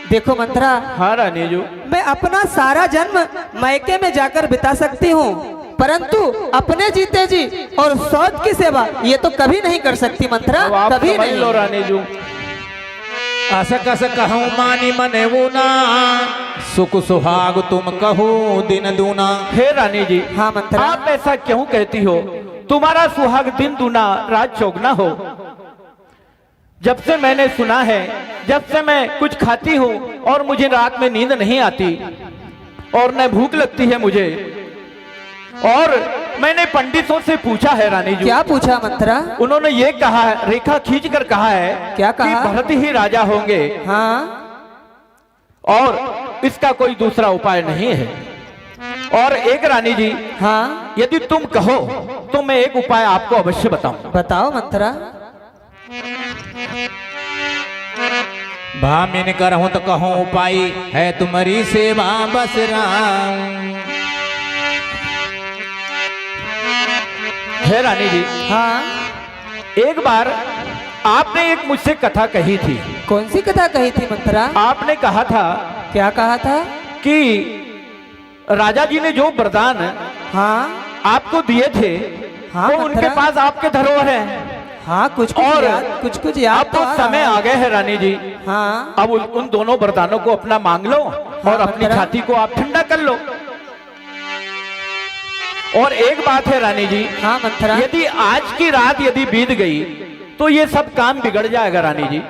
देखो मंथरा। हाँ रानी जी। मैं अपना सारा जन्म मायके में जाकर बिता सकती हूँ, परंतु अपने जीते जी और सौत की सेवा ये तो कभी नहीं कर सकती मंथरा, कभी नहीं। लो रानी जी। अस कस कहूँ मानी मने वो ना, सुख सुहाग तुम कहो दिन दूना। हे रानी जी। हाँ मंथरा। आप ऐसा क्यों कहती हो? तुम्हारा सुहाग दिन दूना रात चौगुना हो। जब से मैंने सुना है, जब से मैं कुछ खाती हूँ और मुझे रात में नींद नहीं आती और न भूख लगती है मुझे, और मैंने पंडितों से पूछा है रानी जी। क्या पूछा मंथरा? उन्होंने ये कहा है, रेखा खींच कर कहा है, क्या कहा? कि भरत ही राजा होंगे। हाँ, और इसका कोई दूसरा उपाय नहीं है। और एक रानी जी, हाँ, यदि तुम कहो तो मैं एक उपाय आपको अवश्य बताऊं। बताओ मंथरा। भामिन करहूं तो कहूँ उपाय है तुम्हारी सेवा बस राम। है रानी जी। हाँ, एक बार आपने एक मुझसे कथा कही थी। कौन सी कथा कही थी मंथरा? आपने कहा था, क्या कहा था? कि राजा जी ने जो वरदान हाँ आपको दिए थे, हाँ, वो उनके पास आपके धरोहर है। हाँ, कुछ और कुछ याद अब तो समय आ गए है रानी जी। हाँ, अब उन दोनों वरदानों को अपना मांग लो और अपनी छाती को आप ठंडा कर लो। और एक बात है रानी जी। हाँ मंथरा। यदि आज की रात यदि बीत गई तो ये सब काम बिगड़ जाएगा रानी जी।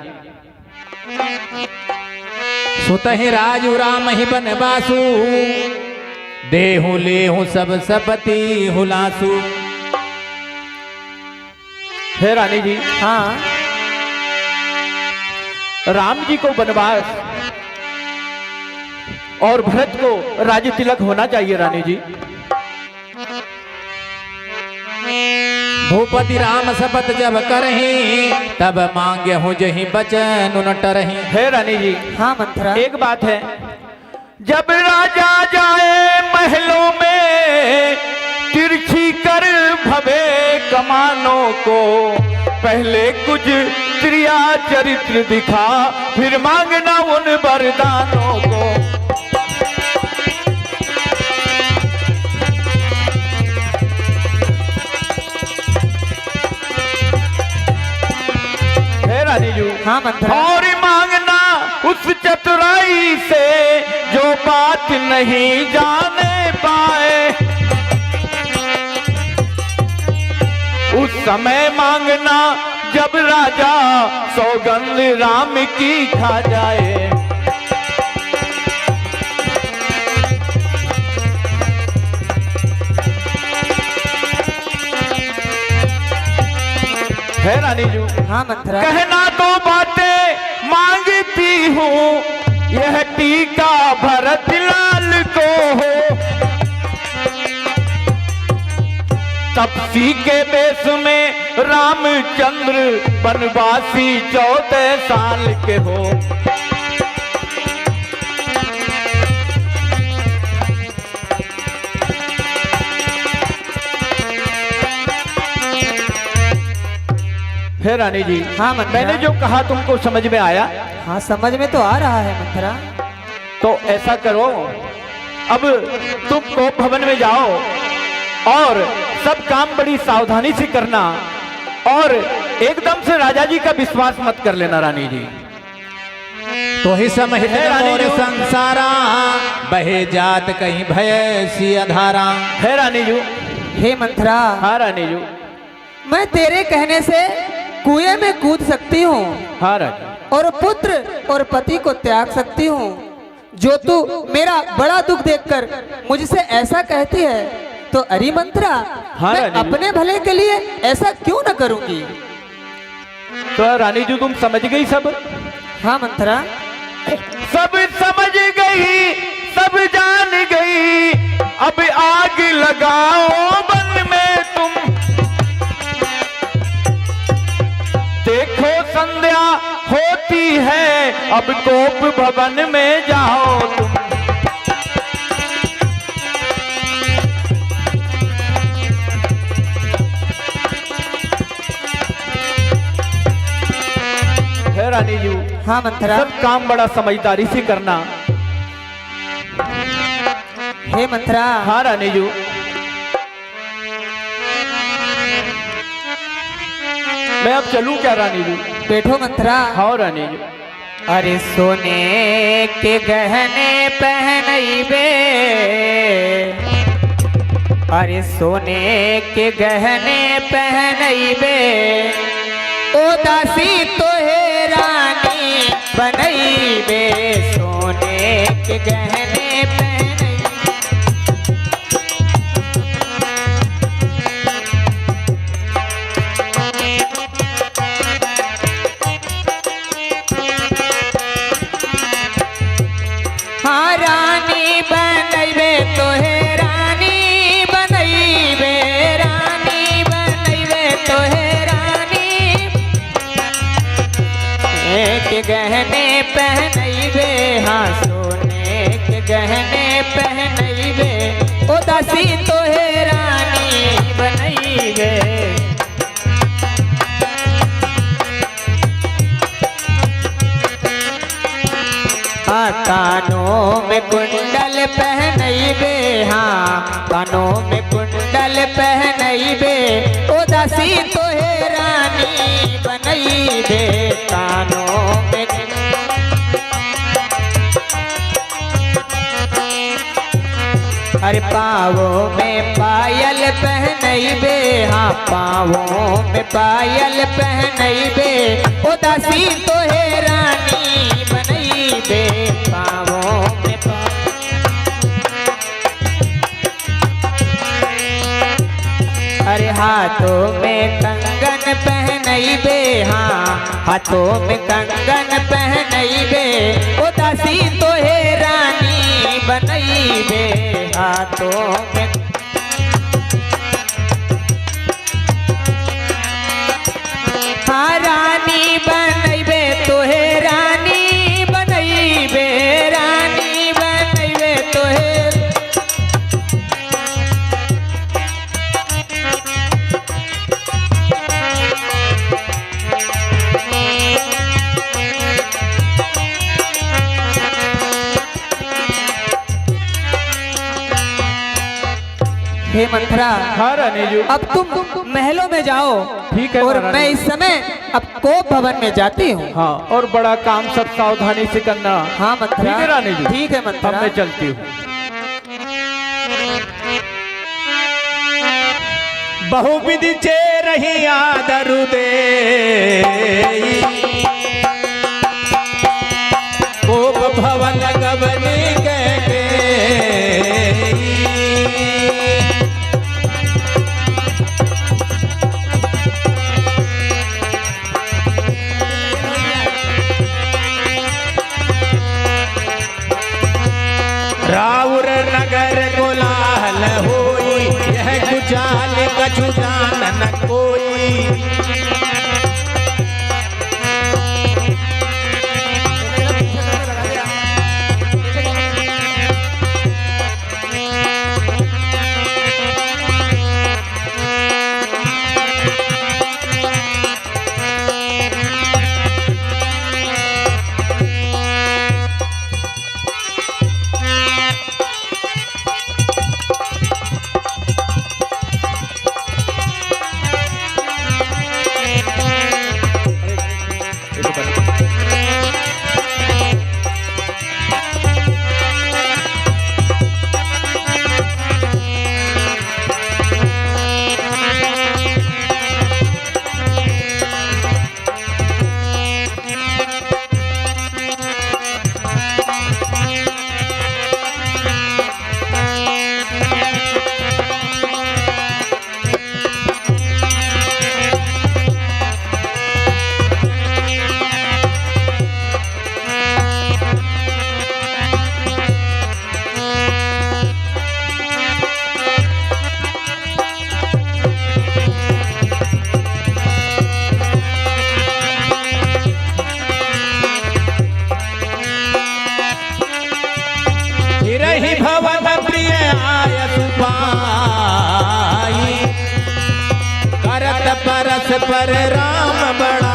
सुत ही राजू राम ही बनवासु, देहु लेहु सब सपति हुलासु। है रानी जी। हाँ, राम जी को वनवास और भरत को राज्य तिलक होना चाहिए रानी जी। भूपति राम शपथ जब करही, तब मांगे हो जही बचन न टरही। है रानी जी। हाँ मंथरा। एक बात है, जब राजा जाए महलों में, तिरछी कर भवे कमानों को, पहले कुछ क्रिया चरित्र दिखा, फिर मांगना उन वरदानों को। है रानी जी। हाँ मंथरा। और मांगना उस चतुराई से जो बात नहीं जाने पाए, उस समय मांगना जब राजा सौगंध राम की खा जाए। है रानी जी। हाँ मंथरा। कहना तो बातें मांगती हूँ, यह टीका भरत लाल को हो। तपसी के बेस में रामचंद्र वनवासी 14 साल के हो। हे रानी जी, हाँ मंथरा। मैंने जो कहा तुमको समझ में आया? हाँ समझ में तो आ रहा है मंथरा। तो ऐसा करो, अब तुम कोप भवन में जाओ और सब काम बड़ी सावधानी से करना और एकदम से राजा जी का विश्वास मत कर लेना रानी जी। तो ही समझ है रानी मोर जी। संसारा, बहे जात कहीं भय सी अधारा। है रानी जी। हे मंथरा, हाँ रानी जी। मैं तेरे कहने से कुएं में कूद सकती हूँ हाँ रानी। और पुत्र और पति को त्याग सकती हूँ। जो तू मेरा बड़ा दुख देखकर मुझसे ऐसा कहती है, तो अरे मंथरा, हाँ मैं रानी। अपने भले के लिए ऐसा क्यों न करूंगी। तो रानी जी तुम समझ गई सब? हाँ मंथरा। सब समझ गई, सब जान गई, अब आग लगाओ बन में तुम। देखो संध्या होती है, अब कोप भवन में जाओ तुम। है रानी जी। हाँ मंथरा। सब काम बड़ा समझदारी से करना। हे मंथरा। हाँ रानी जी। मैं अब चलूं क्या रानी जी? बैठो मंथरा। हाँ रानी जी। अरे सोने के गहने पहनइबे, अरे सोने के गहने पहनइबे, ओ दासी तोहे रानी बनइबे। सोने के गहने पहनइबे। हाँ रानी बनइबे तोहे रानी बनइबे, रानी बनइबे तोहे रानी। एक गहने पहनइबे, हाँ सोने के गहने पहनइबे, ओ दासी तोहे रानी बनइबे। हाँ कानों में कुंडल पहनइबे, हाँ कानों में कुंडल पहनइबे, ओ दासी तोहे रानी बनइबे। कानों में अरे पाँवों में पायल पहनइबे, हाँ पाँवों में पायल पहनइबे, ओ दासी तोहे रानी बनइबे। पाँवों में अरे हाथों में कंगन पहनइबे, हाँ हाथों में कंगन पहनइबे, ओ दासी तोहे रानी बनइबे। हाथों में हाँ रानी बनइबे तोहे रानी बनइबे, रानी बनइबे तोहे। हे मंथरा। हाँ रानी जी। अब तुम महलों में जाओ। ठीक है और महारानी। मैं इस समय अब कोप भवन में जाती हूँ। हाँ और बड़ा काम सब सावधानी से करना। हाँ मंथरा। ठीक है रानी जी। ठीक है मंथरा। अब मैं चलती हूँ। बहुविधि चे रही आदरु दे, कोप भवन गवनी के। राउर नगर कोलाहल होई, यह कुचाल कछु जान न कोई। पर राम बड़ाई।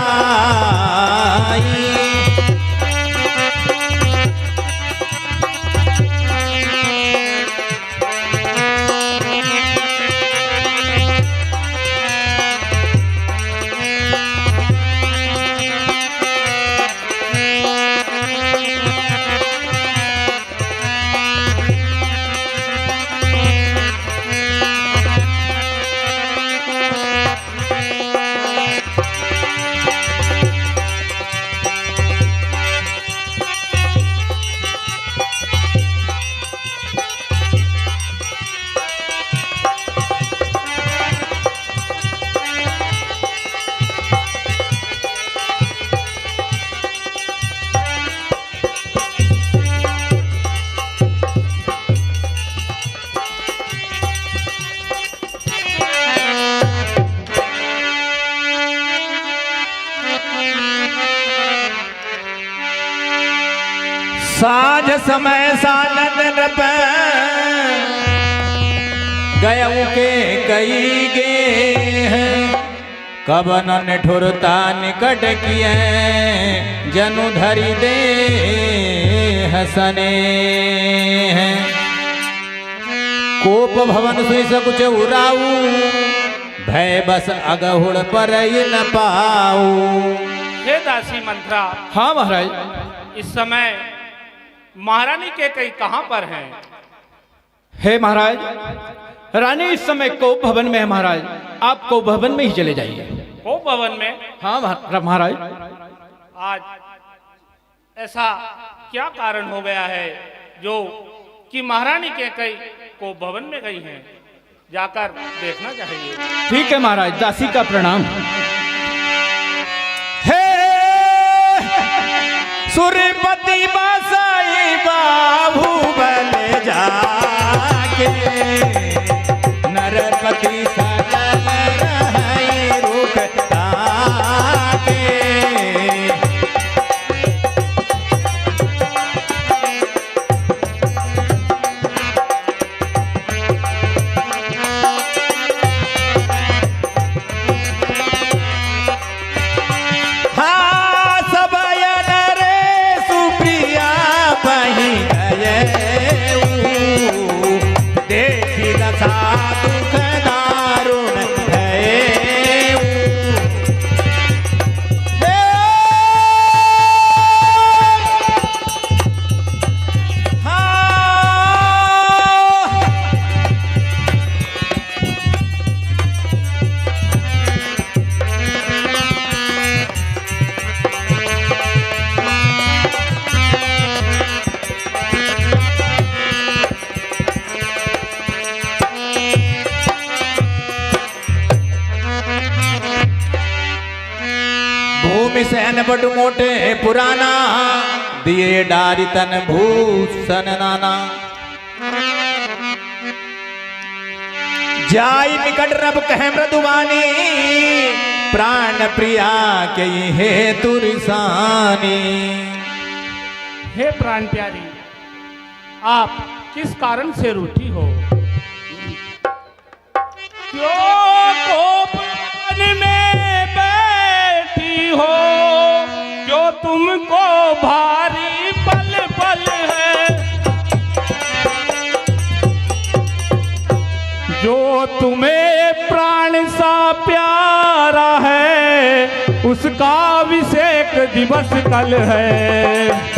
साझ समय सानन रप गयऊ के कई गे हैं, कबन निठुरता निकट किए जनु धरी दे हसने हैं। कोप भवन सुई सकुच उराऊ, भय बस अगहुड़ पर न पाऊ। हे दासी मंत्रा, हाँ महाराज। इस समय महारानी के कई कहां पर हैं? हे महाराज, रानी इस समय कोप भवन में है महाराज। आप कोप भवन में ही चले जाइए। कोप भवन में? हाँ महाराज। आज ऐसा क्या कारण हो गया है जो कि महारानी के कई कोप भवन में गई हैं? जाकर देखना चाहिए। ठीक है महाराज, दासी का प्रणाम। सुरपति बसाई बाबू बल जाके, नरपति सकल रहई रुकता के। सैन बड़ मोटे पुराना, दिए डारी तन भूषण नाना। जाई निकट रब कहे मृदुवानी, प्राण प्रिया के हे तुरसानी। हे प्राण प्यारी, आप किस कारण से रूठी हो? क्यों कोप में बैठी हो, जो तुमको भारी पल पल है। जो तुम्हें प्राण सा प्यारा है, उसका अभिषेक दिवस कल है।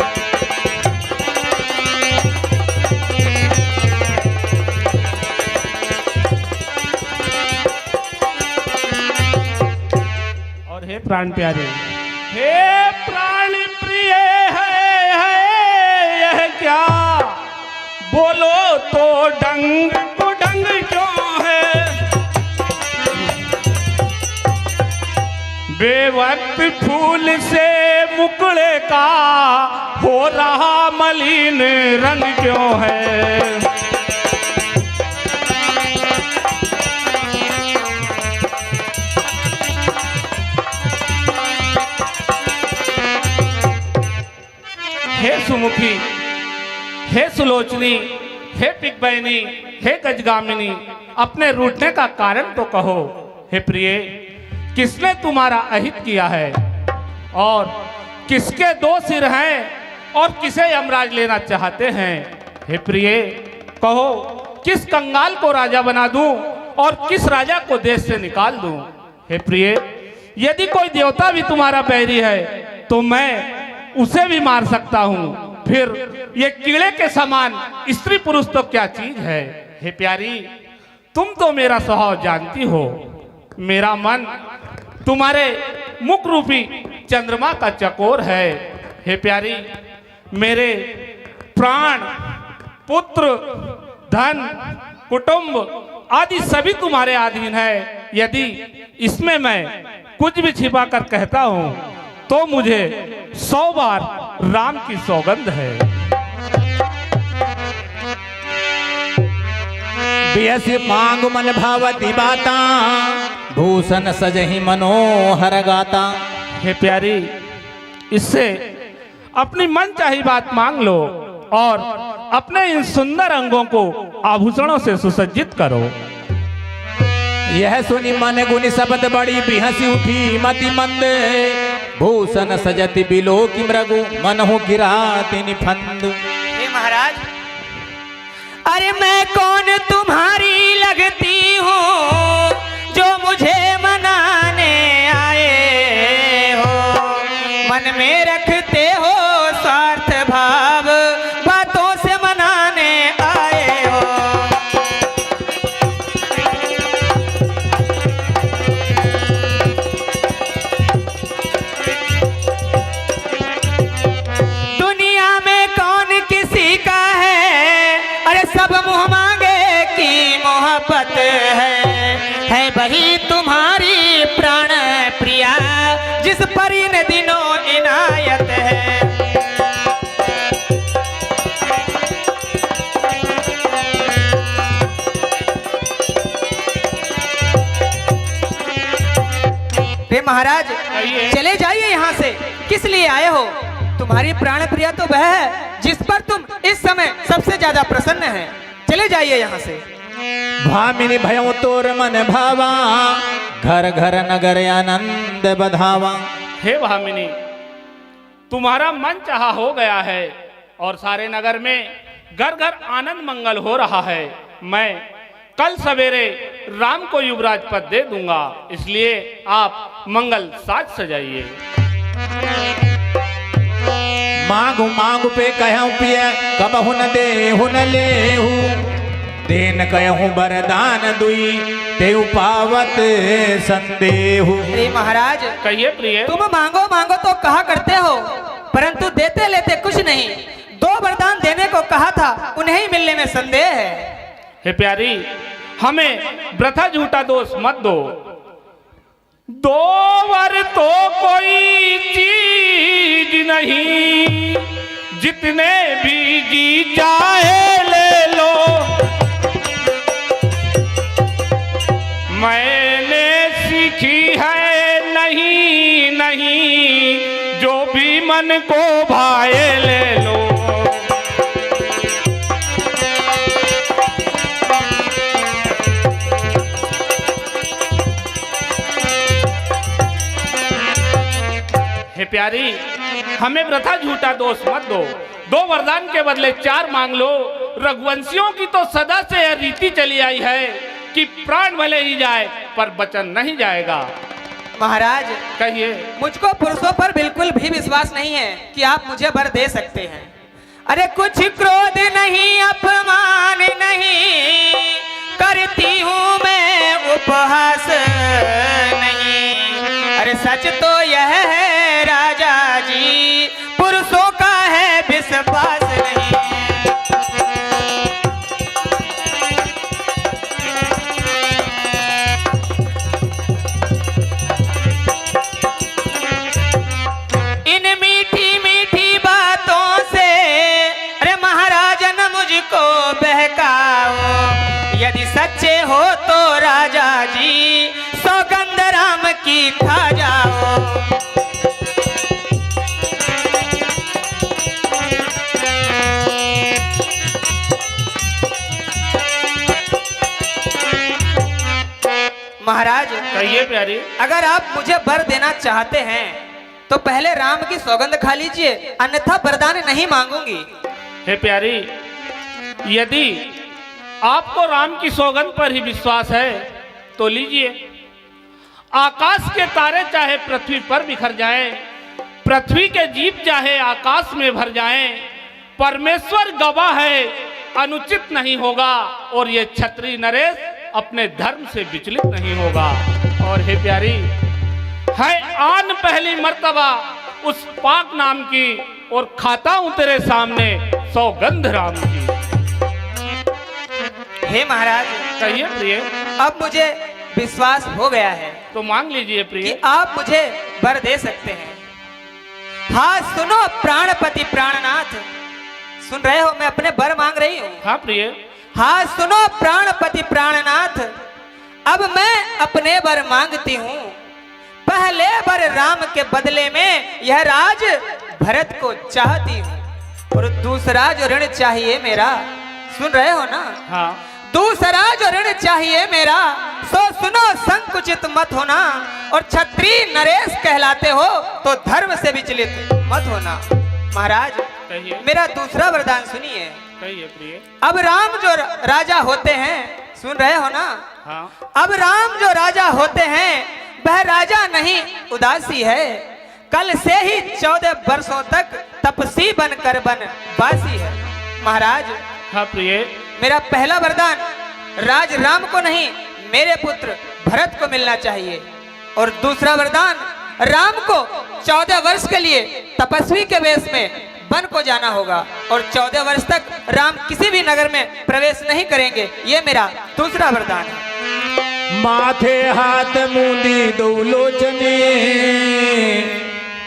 हे प्राण प्यारे, हे प्राण प्रिय है यह क्या? बोलो तो डंग क्यों है? बेवक्त फूल से मुकुड़े का हो रहा मलिन रंग क्यों है? हे सुमुखी, हे सुलोचनी, हे पिकबैनी, हे गजगामिनी, अपने रूठने का कारण तो कहो। हे प्रिय, किसने तुम्हारा अहित किया है और किसके 2 सिर हैं और किसे यमराज लेना चाहते हैं? हे प्रिय, कहो किस कंगाल को राजा बना दूं और किस राजा को देश से निकाल दूं? हे प्रिय, यदि कोई देवता भी तुम्हारा बैरी है तो मैं उसे भी मार सकता हूं। फिर ये कीड़े के समान स्त्री पुरुष तो क्या चीज है? हे प्यारी, तुम तो मेरा स्वभाव जानती हो। मेरा मन तुम्हारे मुख रूपी चंद्रमा का चकोर है। हे प्यारी, मेरे प्राण, पुत्र, धन, कुटुंब आदि सभी तुम्हारे अधीन है। यदि इसमें मैं कुछ भी छिपा कर कहता हूं तो मुझे 100 बार राम की सौगंध है। बियसि मांग मन भावती बाता, भूषण सजहि मनोहर गाता। हे प्यारी, इससे अपनी मन चाही बात मांग लो और अपने इन सुंदर अंगों को आभूषणों से सुसज्जित करो। यह सुनी मन गुनि शब्द बड़ी बिहसी उठी मति मंद, भूषण सजति बिलो की मृगु मनहु गिराति निफंद। हे महाराज, अरे मैं कौन तुम्हारी लगती हूँ जो मुझे मनाने आए हो? मन में रखते हो स्वार्थ भाव, बातों से मनाने आए हो। दुनिया में कौन किसी का है, अरे सब मुँह मांगे की मोहब्बत है वही तुम्हारी प्राण प्रिया, जिस पर इन दिनों इनायत है। हे महाराज, चले जाइए यहाँ से। किस लिए आए हो? तुम्हारी प्राण प्रिया तो वह है जिस पर तुम इस समय सबसे ज्यादा प्रसन्न हैं। चले जाइए यहाँ से। भामिनी भयो तोर मन भावा, घर घर नगर आनंद बधावा। हे भामिनी, तुम्हारा मन चाहा हो गया है और सारे नगर में घर घर आनंद मंगल हो रहा है। मैं कल सवेरे राम को युवराज पद दे दूंगा, इसलिए आप मंगल साज सजाइए। मांगू मांगू पे कहूँ पिय, कबहु न देहु न लेहु, देन कहूँ वरदान दुई, तेउ पावत संदेहु। हे महाराज, कहिए प्रिय। तुम मांगो मांगो तो कहा करते हो, परंतु देते लेते कुछ नहीं। 2 वरदान देने को कहा था, उन्हें ही मिलने में संदेह है। हे प्यारी, हमें वृथा झूठा दोष मत दो। 2 वर तो कोई चीज नहीं, जितने भी जी चाहे ले लो। मैंने सीखी है नहीं नहीं, जो भी मन को भाए ले लो। हे प्यारी, हमें वृथा झूठा दोष मत दो। 2 वरदान के बदले 4 मांग लो। रघुवंशियों की तो सदा से यह रीति चली आई है कि प्राण भले ही जाए पर वचन नहीं जाएगा। महाराज, कहिए। मुझको पुरुषों पर बिल्कुल भी विश्वास नहीं है कि आप मुझे वर दे सकते हैं। अरे कुछ क्रोध नहीं, अपमान नहीं, करती हूँ मैं उपहास नहीं। अरे सच तो यह है राजा जी, पुरुषों का है विश्वास नहीं। इन मीठी मीठी बातों से अरे महाराज न मुझको बहकाओ। यदि सच्चे हो तो राजा जी, सौगंध राम की खा जाओ। महाराज कहिए प्यारी। अगर आप मुझे वर देना चाहते हैं तो पहले राम की सौगंध खा लीजिए, अन्यथा वरदान नहीं मांगूंगी। हे प्यारी, यदि आपको राम की सौगंध पर ही विश्वास है तो लीजिए। आकाश के तारे चाहे पृथ्वी पर बिखर जाएं, पृथ्वी के जीव चाहे आकाश में भर जाएं, परमेश्वर गवाह है अनुचित नहीं होगा, और ये क्षत्रिय नरेश अपने धर्म से विचलित नहीं होगा। और हे प्यारी, है आन पहली मर्तबा उस पाक नाम की, और खाता हूं तेरे सामने सौगंध राम की। हे महाराज कहिए प्रिय। अब मुझे विश्वास हो गया है तो मांग लीजिए प्रिय। कि आप मुझे वर दे सकते हैं। हाँ सुनो प्राणपति प्राणनाथ, सुन रहे हो, मैं अपने वर मांग रही हूँ। हाँ प्रिय। हाँ सुनो प्राणपति प्राणनाथ, अब मैं अपने वर मांगती हूँ। पहले वर राम के बदले में यह राज भरत को चाहती हूँ, और दूसरा जो ऋण चाहिए मेरा, सुन रहे हो ना? हाँ। दूसरा जो ऋण चाहिए मेरा, सो सुनो संकुचित मत होना, और क्षत्रिय नरेश कहलाते हो तो धर्म से विचलित मत होना। महाराज कहिए। मेरा दूसरा वरदान सुनिए। कहिए प्रिय। अब राम जो राजा होते हैं, सुन रहे हो ना? हाँ। अब राम जो राजा होते हैं वह राजा नहीं उदासी है, कल से ही 14 वर्षों तक तपसी बनकर बनवासी है। महाराज हाँ प्रिय। मेरा पहला वरदान राज राम को नहीं, मेरे पुत्र भरत को मिलना चाहिए, और दूसरा वरदान राम को 14 वर्ष के लिए तपस्वी के वेश में वन को जाना होगा, और 14 वर्ष तक राम किसी भी नगर में प्रवेश नहीं करेंगे। ये मेरा दूसरा वरदान है। माथे हाथ मुंदी दौलोचने,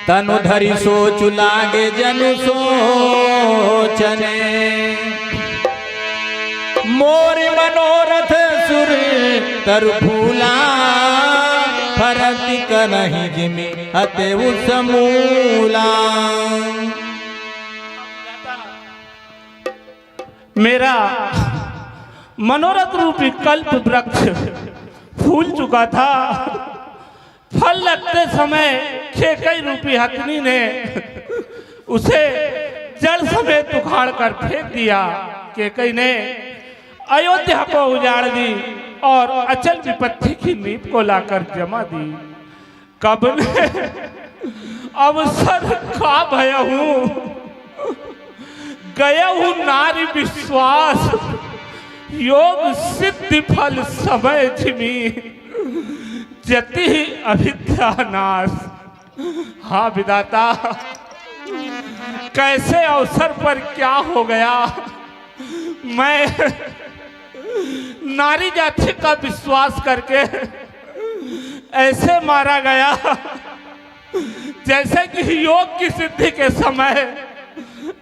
तनु धरि सोचु लागे जनु सोचने। मोर मनोरथ सुर तरु फूला, फरति करहि जिमि अतेउ समूला। मेरा मनोरथ रूपी कल्प वृक्ष फूल चुका था। फल लगते समय खेकई रूपी हथनी ने उसे जल समेत उखाड़ कर फेंक दिया। केकई ने अयोध्या को उजाड़ दी और अचल विपत्ति की नींव को लाकर जमा दी। कब ने अवसर खा भया हूँ, गया हूँ नारी विश्वास, योग सिद्धि फल समय जिमी, जति अविद्या नाश। हाँ विधाता, कैसे अवसर पर क्या हो गया। मैं नारी जाति का विश्वास करके ऐसे मारा गया जैसे कि योग की सिद्धि के समय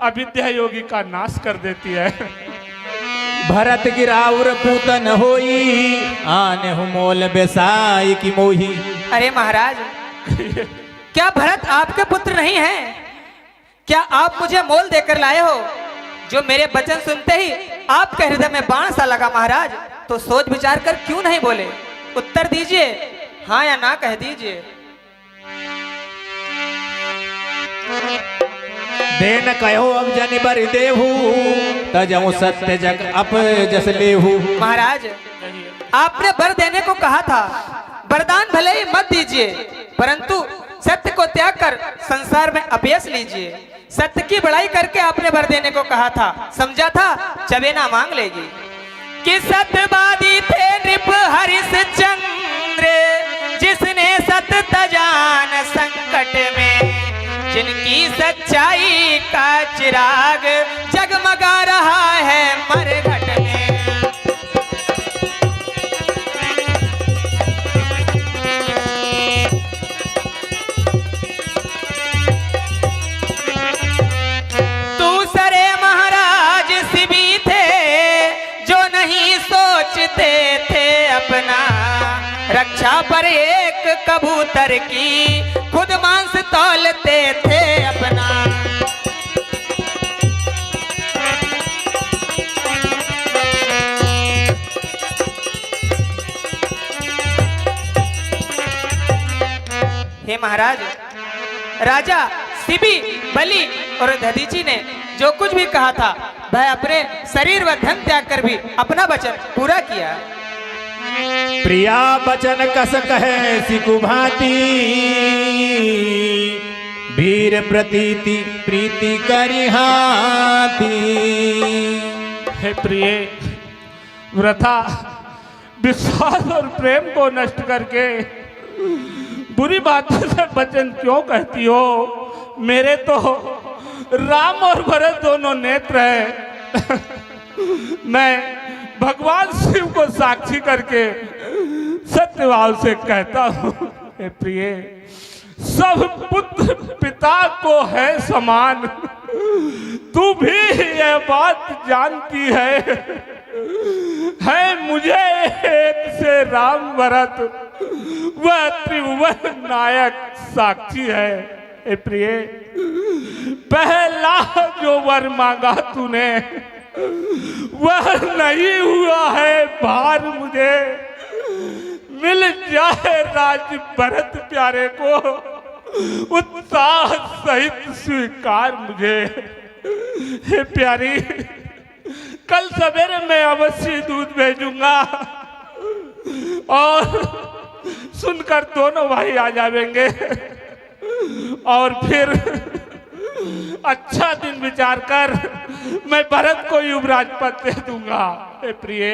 अविद्या योगी का नाश कर देती है। भरत गिराउर पूतन होई, आने हूँ मोल बेसाई की मोही। अरे महाराज, क्या भरत आपके पुत्र नहीं हैं? क्या आप मुझे मोल देकर लाए हो? जो मेरे वचन सुनते ही आपके हृदय में बाण सा लगा महाराज, तो सोच विचार कर क्यों नहीं बोले? उत्तर दीजिए, हाँ या ना कह दीजिए। देन कहो अब जनि बर देहु, तजहु सत्य जग अप जस लेहु। महाराज, आपने वर देने को कहा था, वरदान भले ही मत दीजिए, परंतु सत्य को त्याग कर संसार में अपयश लीजिए। सत्य की बड़ाई करके आपने वर देने को कहा था, समझा था चबेना मांग लेगी। कि सत्यवादी थे नृप हरिश्चंद्र, जिसने सत्य तजान संकट में, जिनकी सच्चाई का चिराग जगमगा रहा है मरघट में। दूसरे महाराज शिवी थे जो नहीं सोचते थे अपना, रक्षा पर एक कबूतर की खुद मांस तौलते थे अपना। महाराज, राजा शिबी, बलि और दधीची ने जो कुछ भी कहा था वह अपने शरीर व धन त्याग कर भी अपना वचन पूरा किया। प्रिया बचन कस कहे सिकु भांति, वीर प्रतीति प्रीति करी हाथी। हे प्रिय, वृथा विश्वास और प्रेम को नष्ट करके बुरी बातों से वचन क्यों कहती हो? मेरे तो राम और भरत दोनों नेत्र हैं। मैं भगवान शिव को साक्षी करके सत्यभाव से कहता हूँ, हे प्रिय, सब पुत्र पिता को है समान। तू भी यह बात जानती है मुझे एक से राम भरत वह त्रिभुवन नायक साक्षी है। हे प्रिय, पहला जो वर मांगा तूने वह नहीं हुआ है भार मुझे। मिल जाए राज भरत प्यारे को उत्साह सहित स्वीकार मुझे। हे प्यारी, कल सवेरे मैं अवश्य दूध भेजूंगा और सुनकर दोनों भाई आ जाएंगे और फिर अच्छा दिन विचार कर मैं भरत को युवराज पद दे दूंगा। हे प्रिय,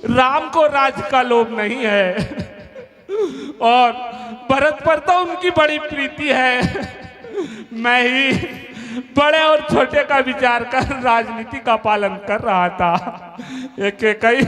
राम को राज का लोभ नहीं है और भरत पर तो उनकी बड़ी प्रीति है। मैं ही बड़े और छोटे का विचार कर राजनीति का पालन कर रहा था। एक कई